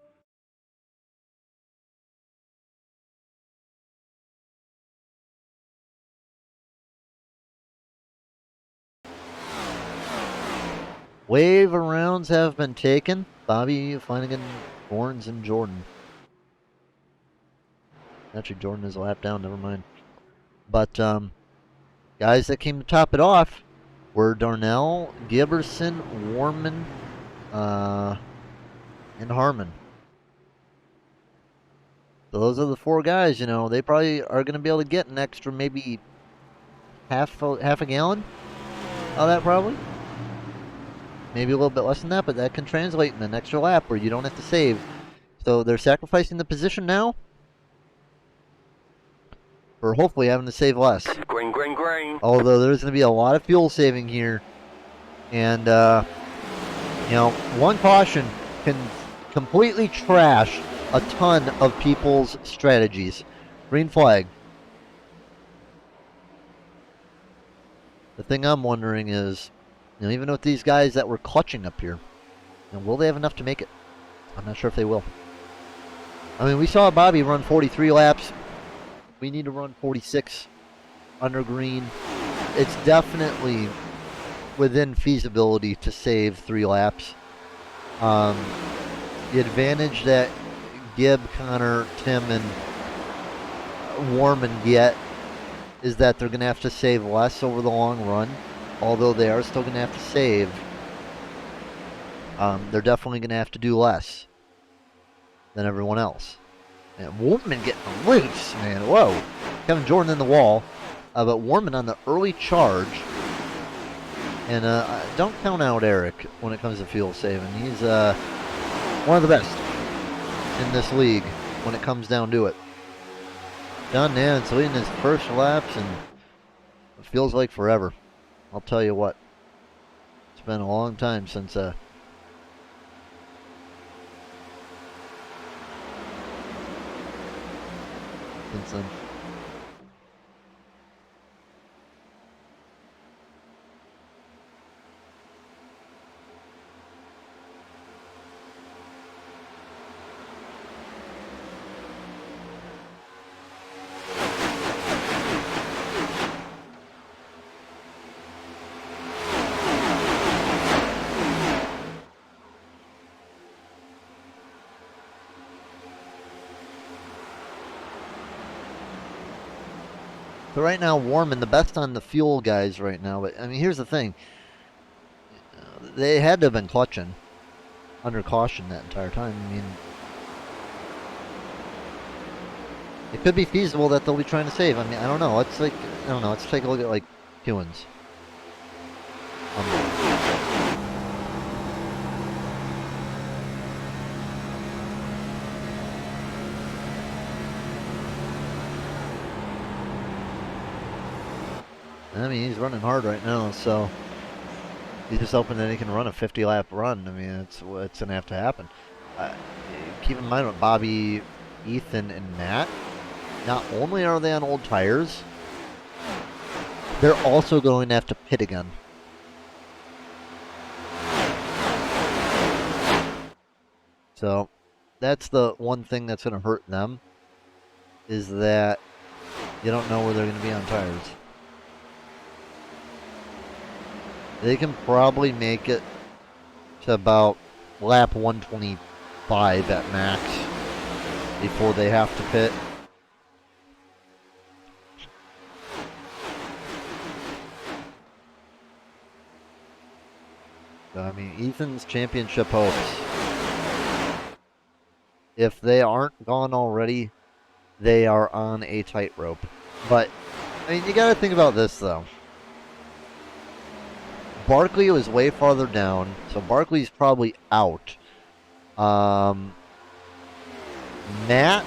Wave of rounds have been taken. Bobby, Flanagan, Borns, and Jordan. Actually, Jordan is a lap down, never mind. But guys that came to top it off were Darnell, Giberson, Warman, and Harmon. So those are the four guys, you know. They probably are going to be able to get an extra maybe half a gallon out of that probably. Maybe a little bit less than that, but that can translate in an extra lap where you don't have to save. So they're sacrificing the position now for hopefully having to save less. Green, green, green. Although there's going to be a lot of fuel saving here. And, you know, one caution can completely trash a ton of people's strategies. Green flag. The thing I'm wondering is, you know, even with these guys that were clutching up here, you know, will they have enough to make it? I'm not sure if they will. I mean, we saw Bobby run 43 laps. We need to run 46 under green. It's definitely within feasibility to save 3 laps. The advantage that Gibb, Connor, Tim, and Warman get is that they're going to have to save less over the long run. Although they are still going to have to save, they're definitely going to have to do less than everyone else. And Warman getting loose, man. Whoa. Kevin Jordan in the wall. But Warman on the early charge. And don't count out Eric when it comes to fuel saving. He's one of the best in this league when it comes down to it. John Nance leading his first laps, and it feels like forever. I'll tell you what. It's been a long time since then. So right now, Warman, the best on the fuel guys right now. But I mean, here's the thing. They had to have been clutching under caution that entire time. I mean, it could be feasible that they'll be trying to save. I mean, I don't know. It's like, I don't know. Let's take a look at like Hewins. I mean, he's running hard right now, so He's just hoping that he can run a 50-lap run. I mean, it's going to have to happen. Keep in mind with Bobby, Ethan, and Matt, not only are they on old tires, they're also going to have to pit again. So that's the one thing that's going to hurt them, is that you don't know where they're going to be on tires. They can probably make it to about lap 125 at max before they have to pit. So, I mean, Ethan's championship hopes, if they aren't gone already, they are on a tightrope. But, I mean, you got to think about this, though. Barkley was way farther down, so Barkley's probably out. Matt,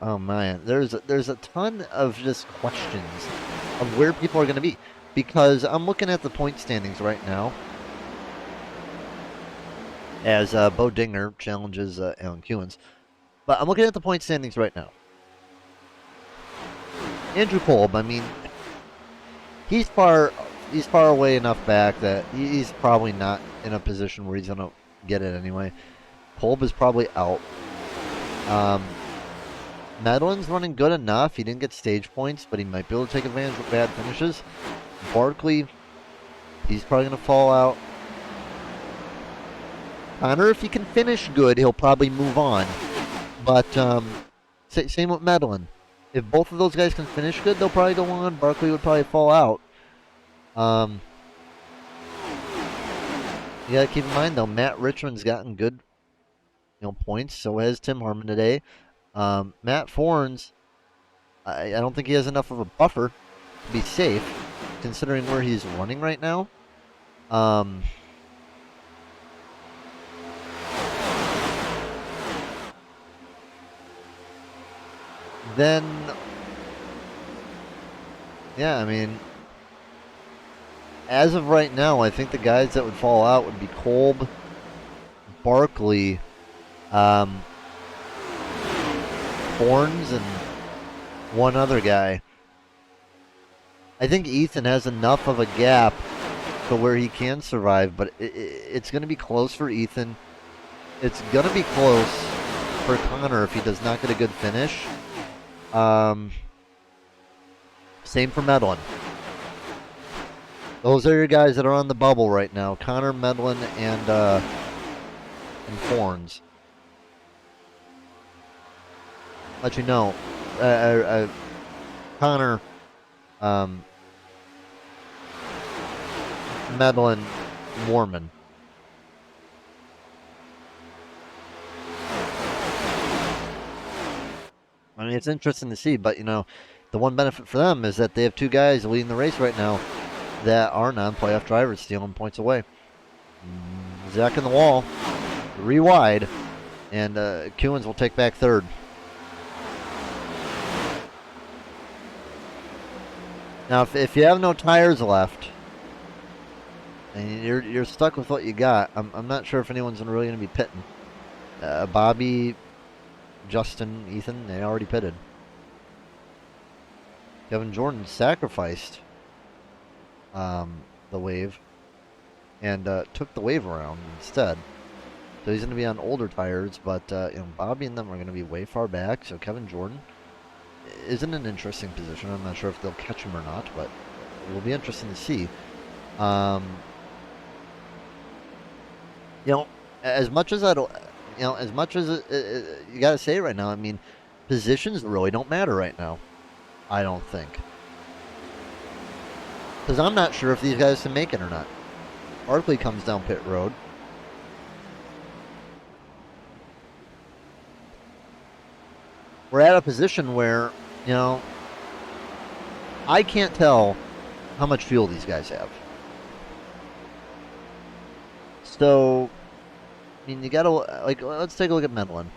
oh man, there's a ton of just questions of where people are going to be, because I'm looking at the point standings right now as Bo Dinger challenges Alan Kewins. But I'm looking at the point standings right now. Andrew Kolb, I mean, he's far away enough back that he's probably not in a position where he's going to get it anyway. Kolb is probably out. Medlin's running good enough. He didn't get stage points, but he might be able to take advantage of bad finishes. Barkley, he's probably going to fall out. Connor, if he can finish good, he'll probably move on. But same with Medlin. If both of those guys can finish good, they'll probably go on. Barkley would probably fall out. You got to keep in mind, though, Matt Richmond's gotten good points. So has Tim Harmon today. Matt Forns, I don't think he has enough of a buffer to be safe, considering where he's running right now. Then, yeah, I mean, as of right now, I think the guys that would fall out would be Kolb, Barkley, Forns, and one other guy. I think Ethan has enough of a gap to where he can survive, but it's going to be close for Ethan. It's going to be close for Connor if he does not get a good finish. Same for Medlin. Those are your guys that are on the bubble right now: Connor, Medlin, and Forns. Let you know, Connor, Medlin, Warman. I mean, it's interesting to see, but the one benefit for them is that they have two guys leading the race right now that are non-playoff drivers, stealing points away. Zach in the wall, 3 wide, and Kewins will take back third. Now, if you have no tires left, and you're stuck with what you got, I'm not sure if anyone's really going to be pitting. Bobby, Justin, Ethan, they already pitted. Kevin Jordan sacrificed the wave and took the wave around instead. So he's going to be on older tires, but Bobby and them are going to be way far back. So Kevin Jordan is in an interesting position. I'm not sure if they'll catch him or not, but it will be interesting to see. As much as as much as you got to say right now, I mean, positions really don't matter right now. I don't think. Because I'm not sure if these guys can make it or not. Barkley comes down pit road. We're at a position where, I can't tell how much fuel these guys have. So, I mean, you gotta, let's take a look at Medlin.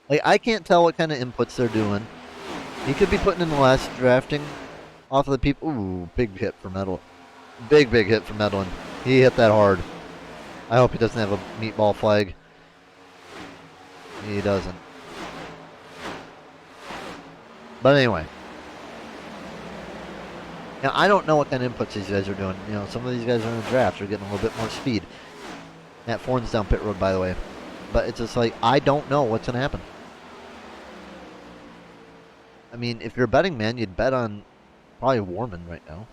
Like, I can't tell what kind of inputs they're doing. He could be putting in the last drafting off of the people. Ooh, big hit for Metal. Big hit for Medlin. He hit that hard. I hope he doesn't have a meatball flag. He doesn't. But anyway. Now, I don't know what kind of inputs these guys are doing. You know, some of these guys are in the draft are getting a little bit more speed. Matt Forn's down pit road, by the way. But it's just like, I don't know what's going to happen. I mean, if you're a betting man, you'd bet on probably Warman right now.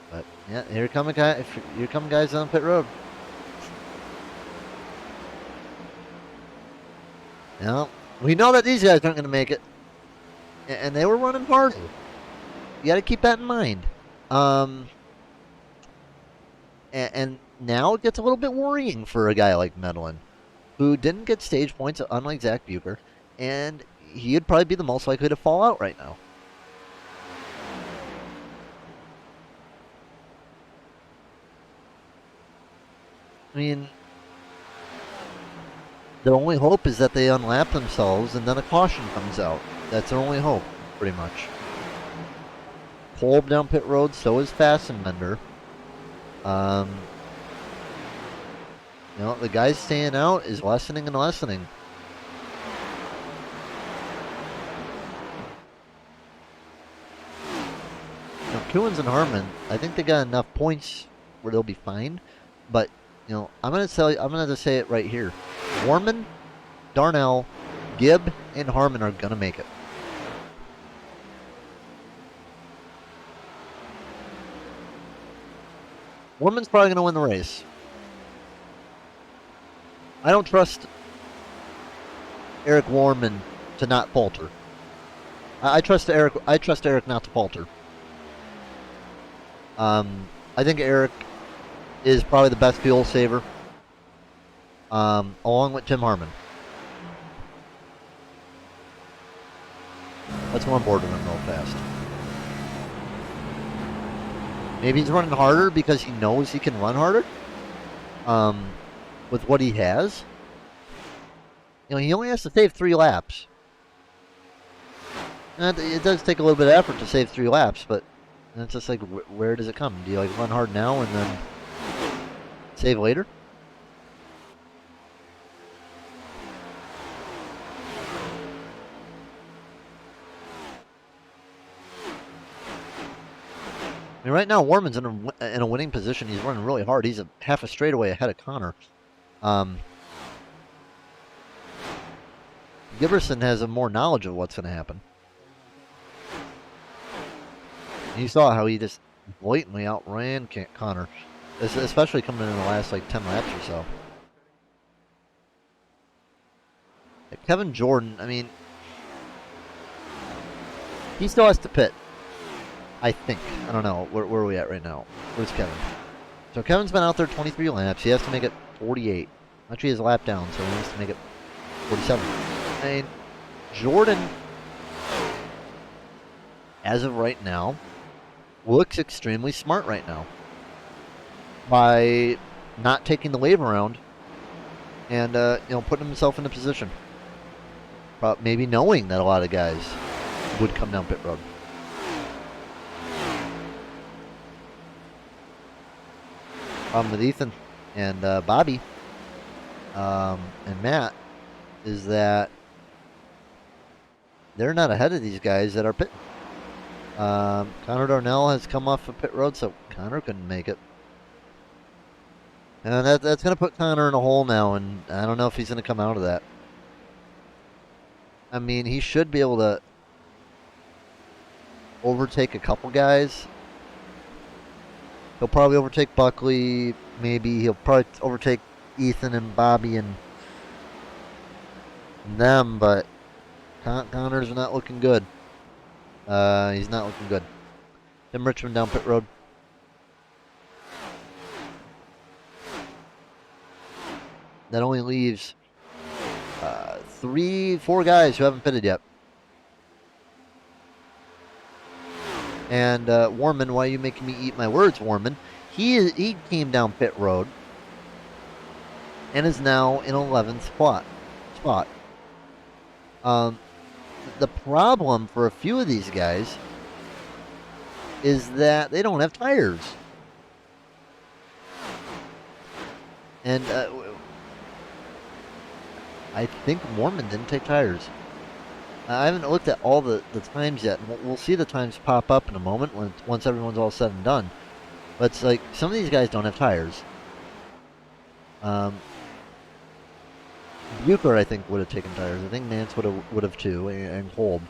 But, yeah, here come guys on pit road. Now, we know that these guys aren't going to make it. And they were running hard. You got to keep that in mind. And now it gets a little bit worrying for a guy like Medlin, who didn't get stage points, unlike Zach Bucher, and he'd probably be the most likely to fall out right now. I mean, their only hope is that they unlap themselves and then a caution comes out. That's their only hope, pretty much. Kolb down pit road, so is Fassenbender. You know, the guy staying out is lessening and lessening. You know, Kuhns and Harmon, I think they got enough points where they'll be fine. But, you know, I'm gonna just say it right here. Warman, Darnell, Gibb, and Harmon are gonna make it. Warman's probably gonna win the race. I don't trust Eric Warman to not falter. I trust Eric not to falter. I think Eric is probably the best fuel saver, along with Tim Harmon. Let's go on board with him real fast. Maybe he's running harder because he knows he can run harder. With what he has. You know, he only has to save 3 laps. And it does take a little bit of effort to save 3 laps, but it's just like, where does it come? Do you like run hard now and then save later? I mean, right now Warman's in a winning position. He's running really hard. He's half a straightaway ahead of Connor. Giberson has a more knowledge of what's going to happen. You saw how he just blatantly outran Connor, especially coming in the last like 10 laps or so. Kevin Jordan, I mean, he still has to pit. I think. I don't know. Where are we at right now? Where's Kevin? So Kevin's been out there 23 laps. He has to make it 48. Actually, he has a lap down, so he has to make it 47. I mean, Jordan, as of right now, looks extremely smart right now by not taking the wave around and you know, putting himself in a position. Maybe knowing that a lot of guys would come down pit road. Problem with Ethan and Bobby and Matt is that they're not ahead of these guys that are pitting. Connor Darnell has come off of pit road, so Connor couldn't make it. And that's going to put Connor in a hole now, and I don't know if he's going to come out of that. I mean, he should be able to overtake a couple guys. He'll probably overtake Buckley. Maybe he'll probably overtake Ethan and Bobby and them, but Connor's not looking good. He's not looking good. Tim Richmond down pit road. That only leaves 4 guys who haven't pitted yet. And Warman, why are you making me eat my words, Warman? He came down pit road and is now in 11th spot. spot. The problem for a few of these guys is that they don't have tires. And I think Mormon didn't take tires. I haven't looked at all the times yet. We'll see the times pop up in a moment once everyone's all said and done. But it's like some of these guys don't have tires. Bucher, I think, would have taken tires. I think Nance would have too, and Kolb.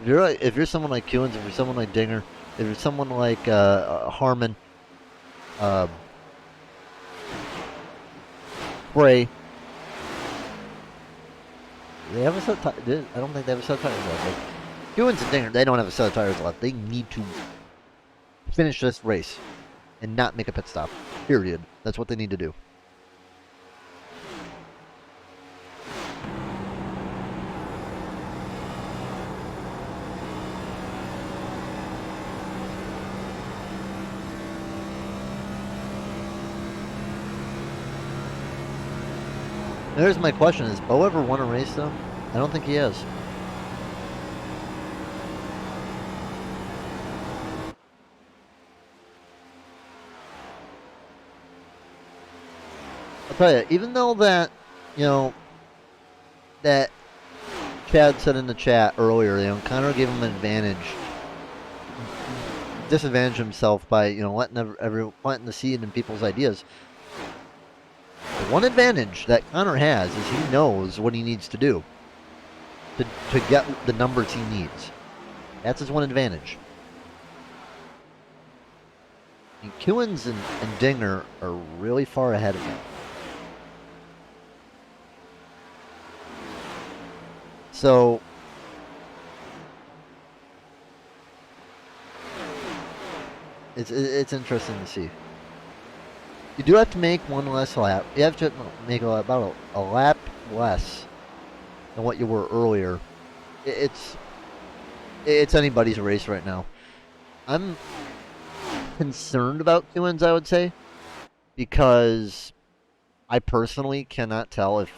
If you're someone like Kewins, if you're someone like Dinger, if you're someone like Harmon, Bray, they have a set of tires. I don't think they have a set of tires left. Like, Kewins and Dinger, they don't have a set of tires left. They need to finish this race and not make a pit stop. Period. That's what they need to do. There's my question. Has Bo ever won a race, though? I don't think he has. I'll tell you, even though that, that Chad said in the chat earlier, Connor gave him an advantage, disadvantaged himself by, letting the seed in people's ideas. The one advantage that Connor has is he knows what he needs to do to get the numbers he needs. That's his one advantage. And Kewins and Dinger are really far ahead of him. So it's interesting to see. You do have to make one less lap. You have to make about a lap less than what you were earlier. It's anybody's race right now. I'm concerned about Kewins, I would say, because I personally cannot tell if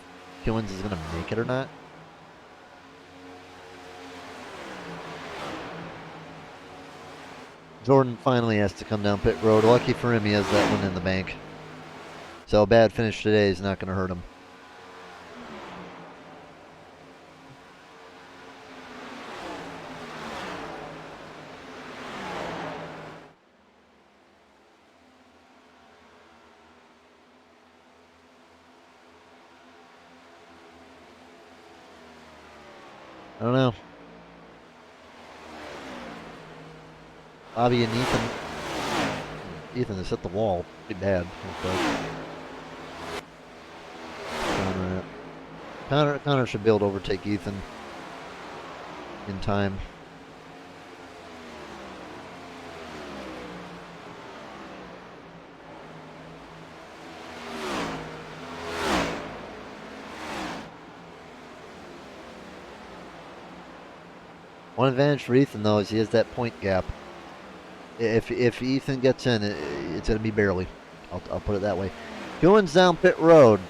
Kewins is going to make it or not. Jordan finally has to come down pit road. Lucky for him, he has that one in the bank. So a bad finish today is not going to hurt him. I don't know. Bobby and Ethan. Ethan has hit the wall pretty bad. Connor should be able to overtake Ethan in time. One advantage for Ethan, though, is he has that point gap. If Ethan gets in, it's going to be barely. I'll put it that way. Kewins down pit road.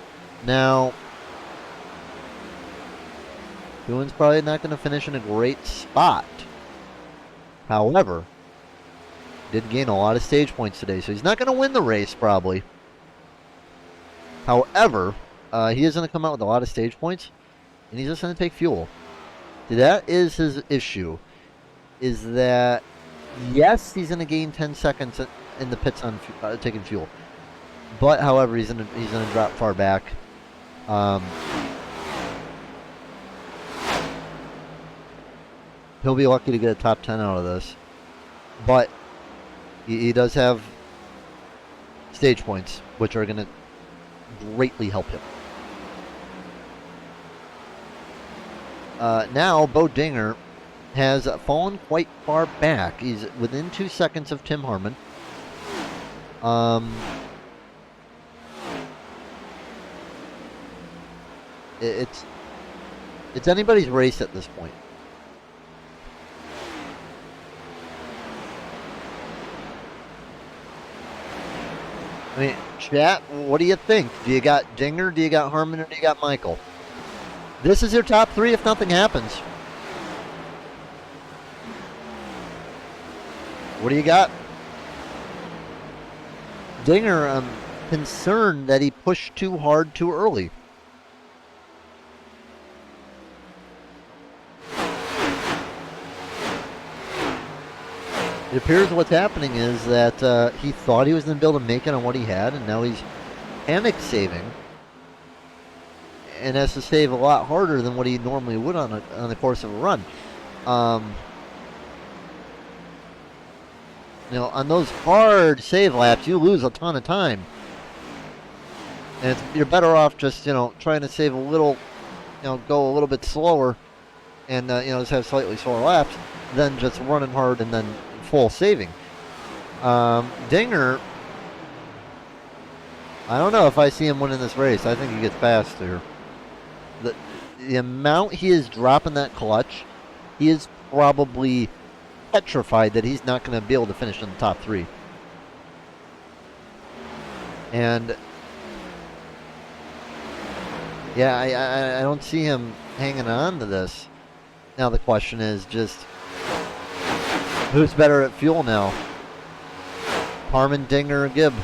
Now, Kewins probably not going to finish in a great spot. However, did gain a lot of stage points today, so he's not going to win the race probably. However, he is going to come out with a lot of stage points, and he's just going to take fuel. See, that is his issue, is that, yes, he's going to gain 10 seconds in the pits on taking fuel. But, however, he's going to drop far back. He'll be lucky to get a top 10 out of this. But he does have stage points, which are going to greatly help him. Now, Bo Dinger has fallen quite far back. He's within 2 seconds of Tim Harmon. It's anybody's race at this point. I mean, chat, what do you think? Do you got Dinger, do you got Harmon, or do you got Michael? This is your top 3 if nothing happens. What do you got? Dinger, I'm concerned that he pushed too hard too early. It appears what's happening is that he thought he was going to be able to make it on what he had, and now he's panic saving, and has to save a lot harder than what he normally would on the course of a run. You know, on those hard save laps, you lose a ton of time, and you're better off just trying to save a little, go a little bit slower, and just have slightly slower laps than just running hard and then full saving. Dinger, I don't know if I see him winning this race. I think he gets past here. The amount he is dropping that clutch, he is probably petrified that he's not going to be able to finish in the top 3. And yeah, I don't see him hanging on to this. Now the question is just, who's better at fuel now? Harmon, Dinger, or Gibb?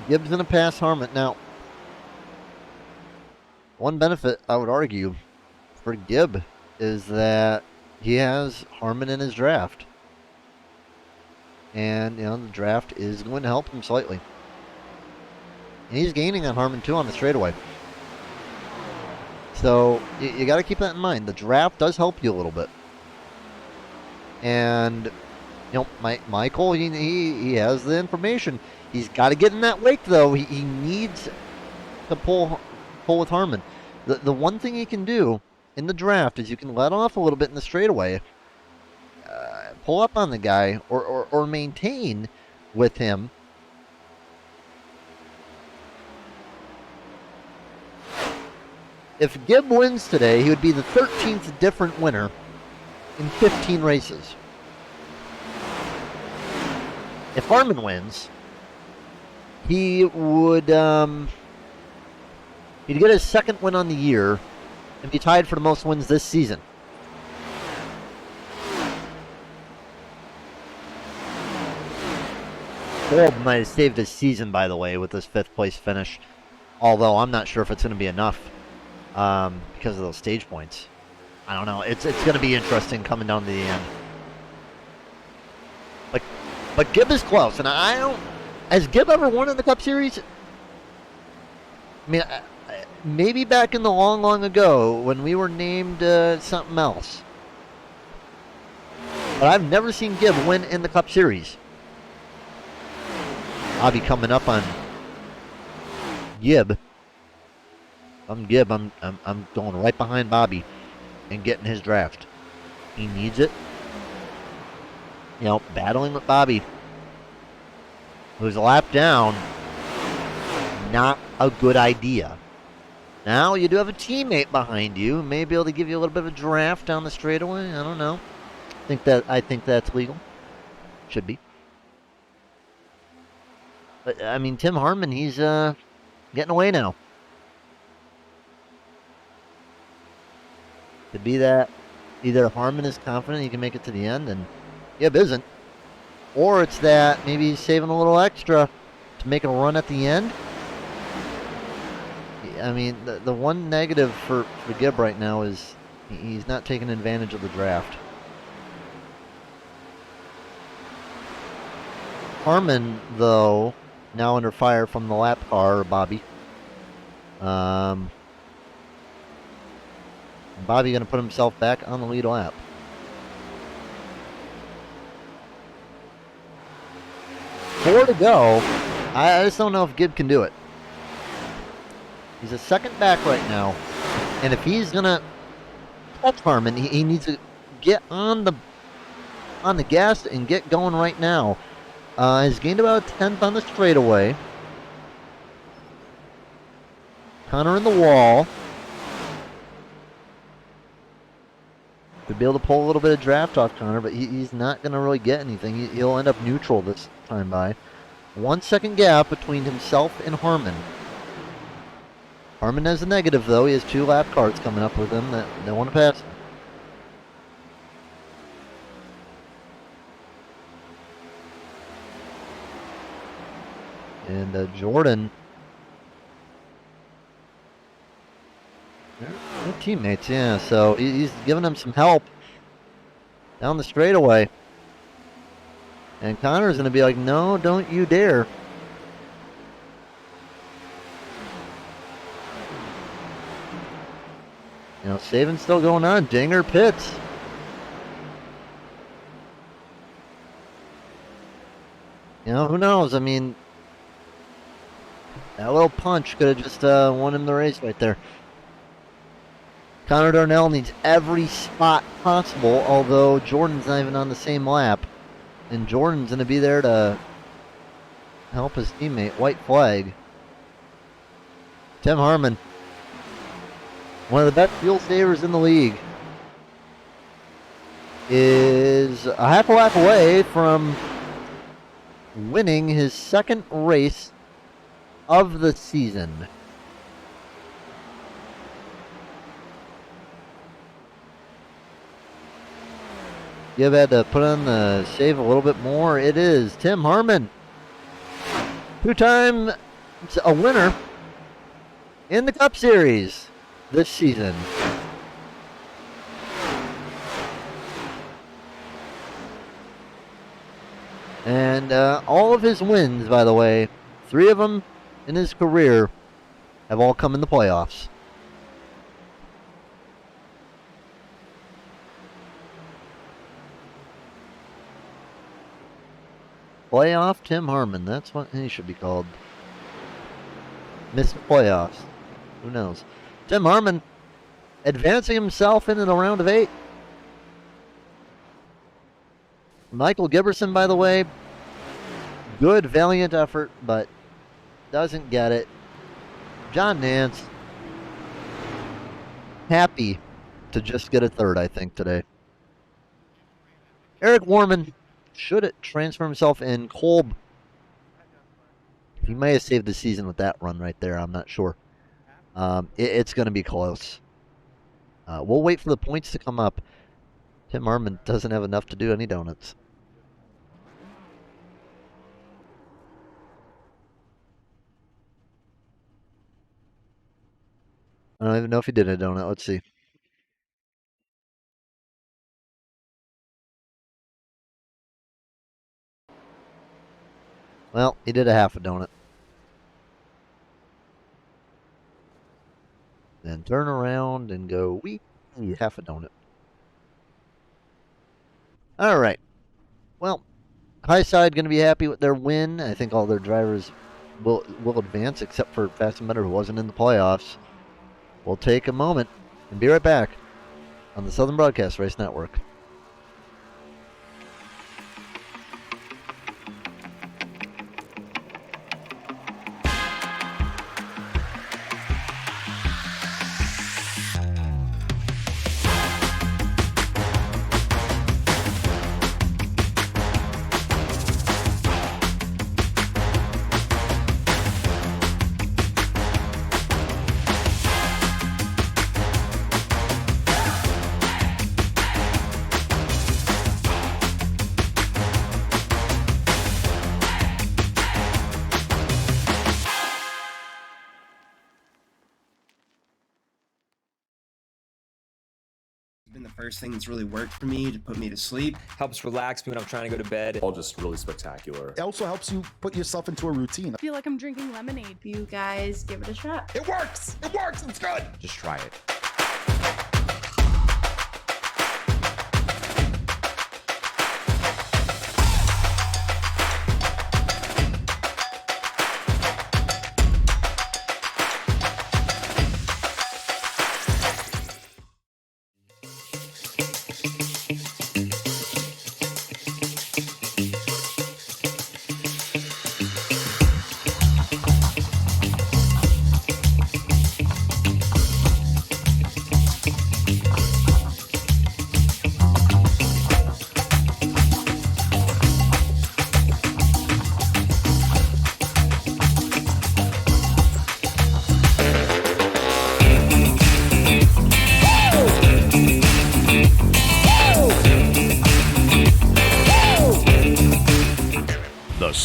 Gibb's going to pass Harmon. Now, one benefit, I would argue, for Gibb is that he has Harmon in his draft. And, the draft is going to help him slightly. And he's gaining on Harmon, too, on the straightaway. So, you got to keep that in mind. The draft does help you a little bit. And, Michael, he has the information. He's got to get in that wake, though. He needs to pull with Harmon. The one thing he can do in the draft is you can let off a little bit in the straightaway, pull up on the guy, or maintain with him. If Gibb wins today, he would be the 13th different winner in 15 races. If Harmon wins, he would he'd get his 2nd win on the year and be tied for the most wins this season. Gold might have saved his season, by the way, with this 5th place finish. Although I'm not sure if it's going to be enough because of those stage points. I don't know. It's going to be interesting coming down to the end. But Gibb is close, and I don't. Has Gibb ever won in the Cup Series? I mean, maybe back in the long ago when we were named something else. But I've never seen Gibb win in the Cup Series. I'll be coming up on Gibb. I'm Gibb. I'm going right behind Bobby and getting his draft. He needs it. Battling with Bobby, who's a lap down, not a good idea. Now you do have a teammate behind you, may be able to give you a little bit of a draft down the straightaway. I don't know. I think that's legal. Should be. But I mean, Tim Harmon, he's getting away now. Could be that either Harmon is confident he can make it to the end and Gibb isn't, or it's that maybe he's saving a little extra to make a run at the end. I mean, the one negative for Gibb right now is he's not taking advantage of the draft. Harmon, though, now under fire from the lap car, Bobby. Bobby going to put himself back on the lead lap. 4 to go. I just don't know if Gibb can do it. He's a 2nd back right now. And if he's going to touch Harmon, he needs to get on the gas and get going right now. He's gained about a 10th on the straightaway. Connor in the wall. Could be able to pull a little bit of draft off Connor, but he's not going to really get anything. He'll end up neutral this time by. 1 second gap between himself and Harmon. Harmon has a negative, though. He has 2 lap cars coming up with him that they want to pass him. And Jordan, they're teammates, yeah. So he's giving them some help down the straightaway. And Connor's going to be like, no, don't you dare. You know, saving still going on. Dinger pits. You know, who knows? I mean, that little punch could have just won him the race right there. Connor Darnell needs every spot possible, although Jordan's not even on the same lap. And Jordan's going to be there to help his teammate. White flag. Tim Harmon, one of the best fuel savers in the league, is a half a lap away from winning his second race of the season. You've had to put on the save a little bit more. It is Tim Harmon, 2-time a winner in the Cup Series this season. And all of his wins, by the way, 3 of them in his career, have all come in the playoffs. Playoff Tim Harmon, that's what he should be called. Missed playoffs. Who knows? Tim Harmon advancing himself into the round of 8. Michael Giberson, by the way, good, valiant effort, but doesn't get it. John Nance, happy to just get a 3rd, I think, today. Eric Warman should transfer himself in. Kolb, he may have saved the season with that run right there. I'm not sure. It's going to be close. We'll wait for the points to come up. Tim Harmon doesn't have enough to do any donuts. I don't even know if he did a donut. Let's see. Well, he did a half a donut. Then turn around and go, wee, half a donut. All right. Well, High Side going to be happy with their win. I think all their drivers will advance, except for Fast and Better, who wasn't in the playoffs. We'll take a moment and be right back on the Southern Broadcast Race Network. Been the first thing that's really worked for me to put me to sleep. Helps relax me when I'm trying to go to bed. All just really spectacular. It also helps you put yourself into a routine. I feel like I'm drinking lemonade. You guys give it a shot. It works! It works! It's good! Just try it.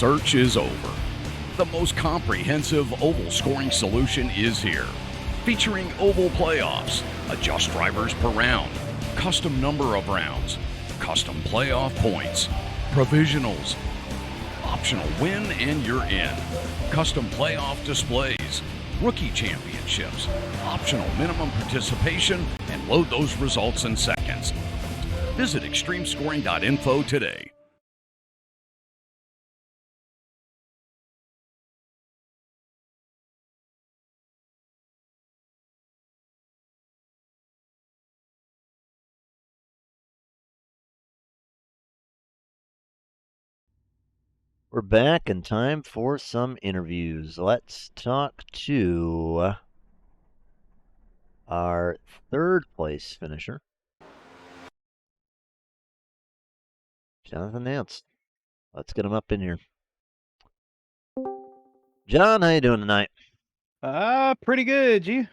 search is over. The most comprehensive oval scoring solution is here. Featuring oval playoffs, adjust drivers per round, custom number of rounds, custom playoff points, provisionals, optional win and you're in, custom playoff displays, rookie championships, optional minimum participation, and load those results in seconds. Visit extremescoring.info today. We're back in time for some interviews. Let's talk to our third place finisher, Jonathan Nance. Let's get him up in here. John, how you doing tonight? Pretty good. You?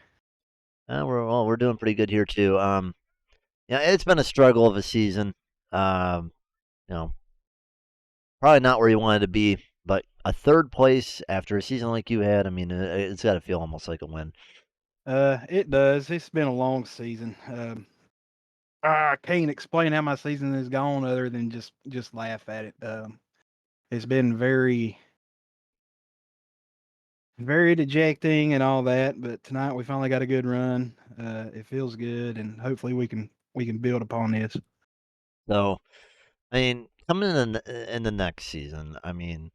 We're doing pretty good here too. Yeah, it's been a struggle of a season. You know, probably not where you wanted to be, but a third place after a season like you had, I mean, it's got to feel almost like a win. It does. It's been a long season. I can't explain how my season has gone other than just laugh at it. It's been very dejecting and all that, but tonight we finally got a good run. It feels good, and hopefully we can build upon this. So, I mean, coming in the next season, I mean,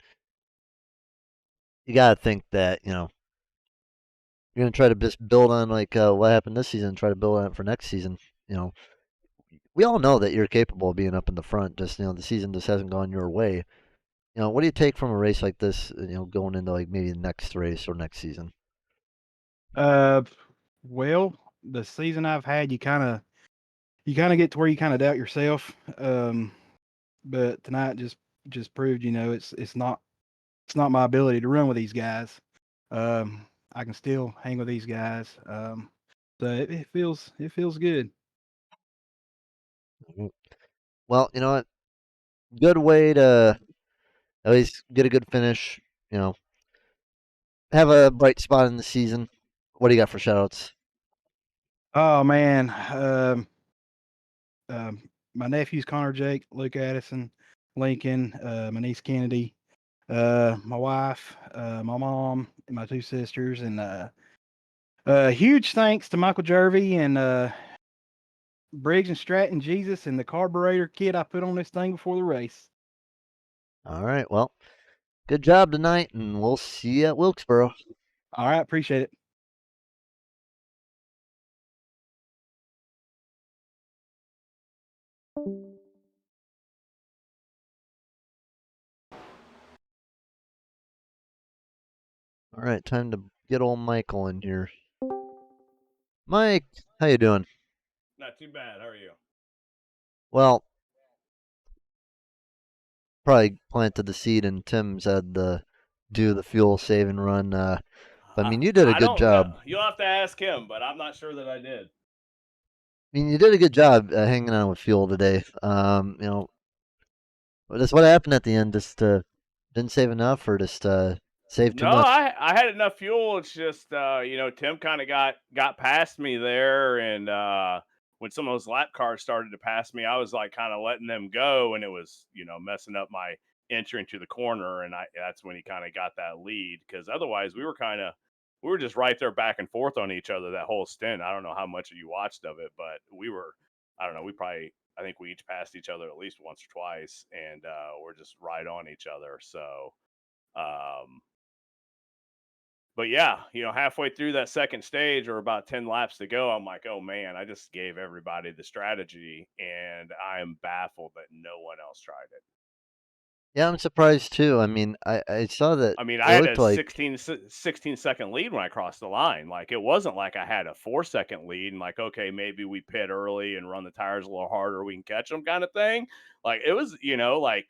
you got to think that you're going to try to just build on like what happened this season, and try to build on it for next season. You know, we all know that you're capable of being up in the front. Just the season just hasn't gone your way. What do you take from a race like this? Going into like maybe the next race or next season. Well, the season I've had, you kind of get to where you kind of doubt yourself. But tonight just proved, it's not my ability to run with these guys. I can still hang with these guys. So it feels good. Well, you know what? Good way to at least get a good finish. Have a bright spot in the season. What do you got for shoutouts? Oh man, my nephews Connor, Jake, Luke Addison, Lincoln, my niece Kennedy, my wife, my mom, and my two sisters, and huge thanks to Michael Jervey and Briggs and Stratton Jesus and the carburetor kit I put on this thing before the race. All right. Well, good job tonight, and we'll see you at Wilkesboro. All right, appreciate it. All right, time to get old Michael in here. Mike, how you doing? Not too bad. How are you? Well, probably planted the seed, and Tim's had to do the fuel saving run. But I mean, you did a good job. Know. You'll have to ask him, but I'm not sure that I did. I mean, you did a good job hanging on with fuel today. But that's what happened at the end. Just didn't save enough, or just saved too No, much. I had enough fuel. It's just Tim kind of got past me there, and when some of those lap cars started to pass me, I was like kind of letting them go, and it was messing up my entry into the corner, and that's when he kind of got that lead, because otherwise we were just right there back and forth on each other that whole stint. I don't know how much you watched of it, but I don't know, I think we each passed each other at least once or twice, and we're just right on each other. So but yeah, halfway through that second stage, or about 10 laps to go, I'm like, oh man, I just gave everybody the strategy, and I am baffled that no one else tried it. Yeah, I'm surprised too. I mean, I saw that. I mean, it I had looked a like 16-second lead when I crossed the line. Like, it wasn't like I had a 4-second lead and like, okay, maybe we pit early and run the tires a little harder, we can catch them kind of thing. Like, it was, like,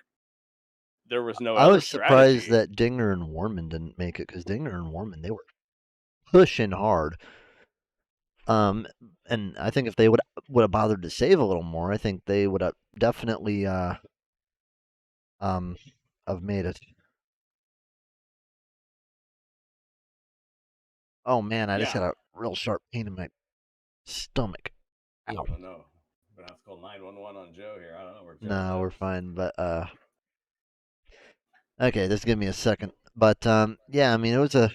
there was no I other was surprised strategy. that Dinger and Warman didn't make it, because Dinger and Warman, they were pushing hard. And I think if they would have bothered to save a little more, I think they would have definitely have made it. Oh man, I just Yeah. got a real sharp pain in my stomach. Ow. Oh no. I'm gonna have to call 911 on Joe here. I don't know where Joe's No, at. we're fine. But okay, just give me a second. But yeah, I mean, it was a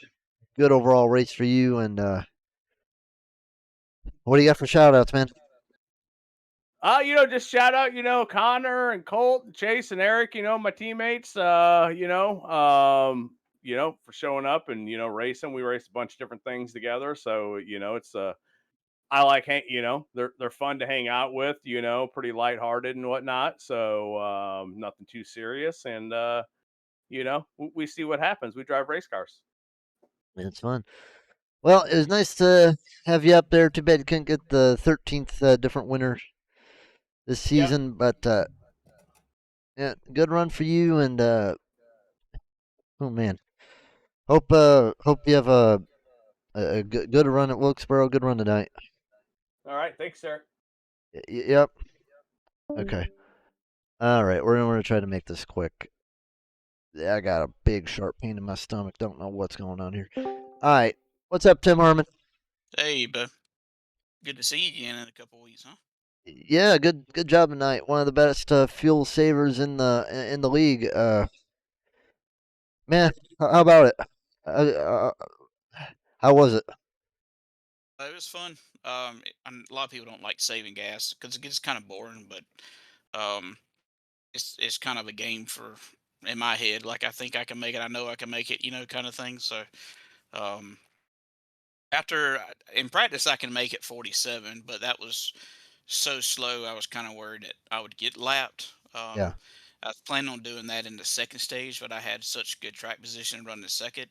good overall race for you. And what do you got for shout outs, man? Just shout out, Connor and Colt and Chase and Eric, my teammates, for showing up and, racing. We raced a bunch of different things together. So, it's I like they're fun to hang out with, pretty lighthearted and whatnot. So nothing too serious. And we see what happens. We drive race cars. It's fun. Well, it was nice to have you up there. Too bad you couldn't get the 13th different winner this season, but yeah, good run for you. And oh man, hope you have a good run at Wilkesboro. Good run tonight. All right. Thanks, sir. Yep. Okay. All right. We're gonna try to make this quick. Yeah, I got a big sharp pain in my stomach. Don't know what's going on here. All right. What's up, Tim Harmon? Hey, bud. Good to see you again in a couple weeks, huh? Yeah, good job tonight. One of the best fuel savers in the league. Man, how about it? How was it? It was fun. A lot of people don't like saving gas because it gets kind of boring, but um, it's kind of a game for in my head. Like I think I can make it. I know I can make it. Kind of thing. So um, in practice, I can make it 47, but that was so slow. I was kind of worried that I would get lapped. Yeah. I was planning on doing that in the second stage, but I had such good track position running the second.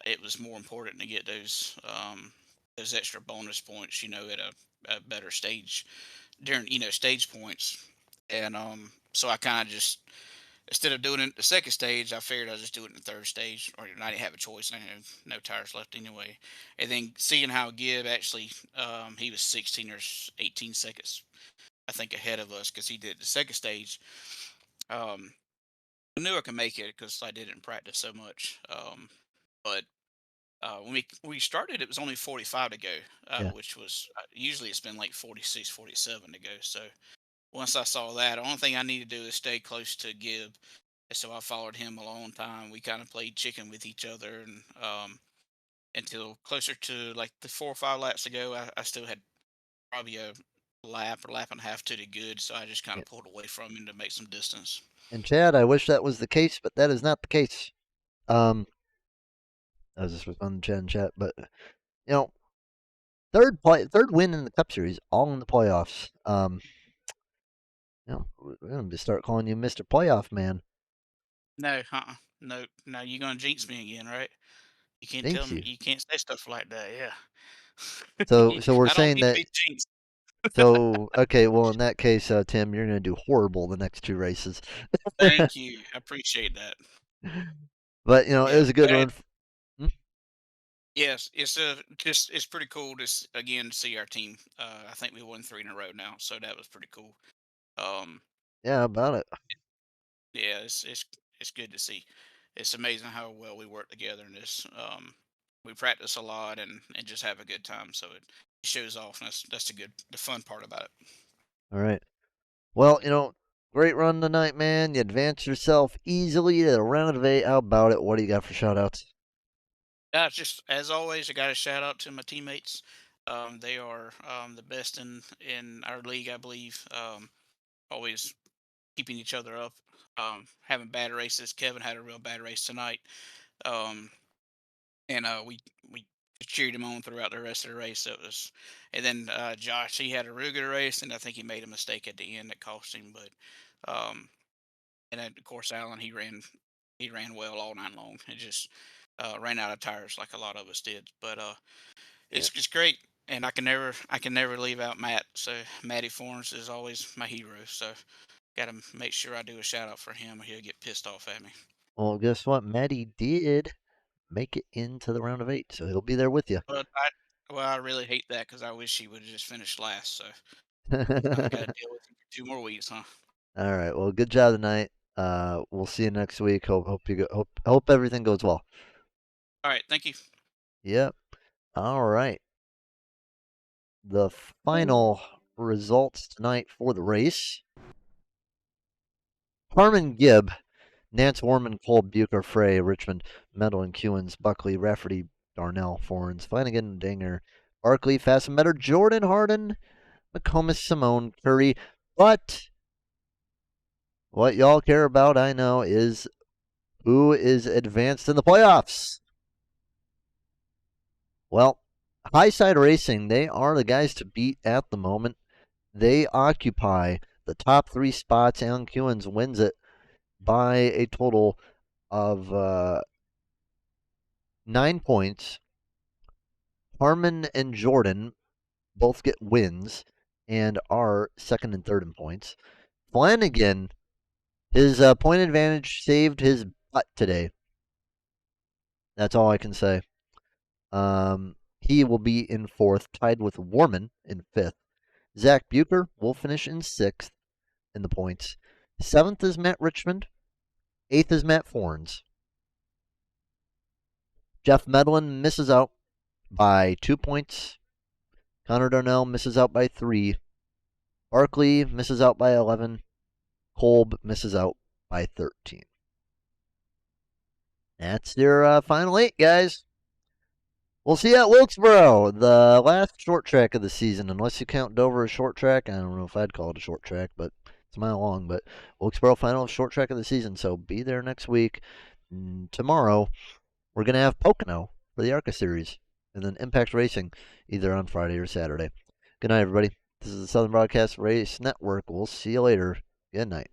It was more important to get those extra bonus points, at a better stage during stage points, and so I kind of just instead of doing it the second stage, I figured I'd just do it in the third stage, or I didn't have a choice. I had no tires left anyway, and then seeing how Gibb actually he was 16 or 18 seconds I think ahead of us because he did the second stage. Um, I knew I could make it because I did it in practice so much. But when we started, it was only 45 to go, Yeah. which was usually it's been like 46, 47 to go. So once I saw that, the only thing I need to do is stay close to Gibb. And so I followed him a long time. We kind of played chicken with each other, and until closer to like the 4 or 5 laps ago, I still had probably a lap or lap and a half to the good. So I just kind Yeah. of pulled away from him to make some distance. And Chad, I wish that was the case, but that is not the case. I was just responding to Chad in chat, but you know, third win in the Cup Series, all in the playoffs. We're gonna start calling you Mr. Playoff Man. No, no, no. You're gonna jinx me again, right? You can't tell Thanks me. you. You can't say stuff like that. Yeah. So we're I don't saying need to that. be jinxed. So okay, well in that case, Tim, you're gonna do horrible the next two races. Thank you. I appreciate that. But it Yeah. was a good run. Yes, it's pretty cool to again see our team. I think we won 3 in a row now, so that was pretty cool. Um, Yeah, about it. yeah, it's good to see. It's amazing how well we work together in this. We practice a lot and just have a good time, so it shows off, and that's the fun part about it. All right. Well, great run tonight, man. You advanced yourself easily to the round of 8. How about it? What do you got for shout outs? Yeah, just as always, I got to shout out to my teammates. They are the best in our league, I believe. Always keeping each other up. Having bad races. Kevin had a real bad race tonight, um, and we cheered him on throughout the rest of the race. So it was, and then Josh, he had a real good race, and I think he made a mistake at the end that cost him. But and then of course Allen, he ran well all night long. It just ran out of tires like a lot of us did. But it's great, and I can never leave out Matt. So Matty Forms is always my hero. So got to make sure I do a shout out for him, or he'll get pissed off at me. Well, guess what? Maddie did make it into the round of 8, so he'll be there with you. I really hate that because I wish he would have just finished last. So I got to deal with him for 2 more weeks, huh? All right. Well, good job tonight. We'll see you next week. Hope everything goes well. All right, thank you. Yep. All right. The final results tonight for the race. Harmon Gibb, Nance Warman, Cole Bucher, Frey, Richmond, Medlin, Kewins, Buckley, Rafferty, Darnell, Forens, Flanagan, Dinger, Barkley, Fassmetter, Jordan, Harden, McComas, Simone, Curry. But what y'all care about, I know, is who is advanced in the playoffs. Well, Highside Racing, they are the guys to beat at the moment. They occupy the top 3 spots. Alan Kewins wins it by a total of 9 points. Harmon and Jordan both get wins and are second and third in points. Flanagan, his point advantage saved his butt today. That's all I can say. He will be in fourth, tied with Warman in fifth. Zach Bucher will finish in sixth in the points. Seventh is Matt Richmond. Eighth is Matt Forns. Jeff Medlin misses out by 2 points. Connor Darnell misses out by 3. Barkley misses out by 11. Kolb misses out by 13. That's your final 8, guys. We'll see you at Wilkesboro, the last short track of the season, unless you count Dover a short track. I don't know if I'd call it a short track, but it's a mile long. But Wilkesboro final short track of the season, so be there next week. Tomorrow, we're going to have Pocono for the ARCA Series, and then Impact Racing either on Friday or Saturday. Good night, everybody. This is the Southern Broadcast Race Network. We'll see you later. Good night.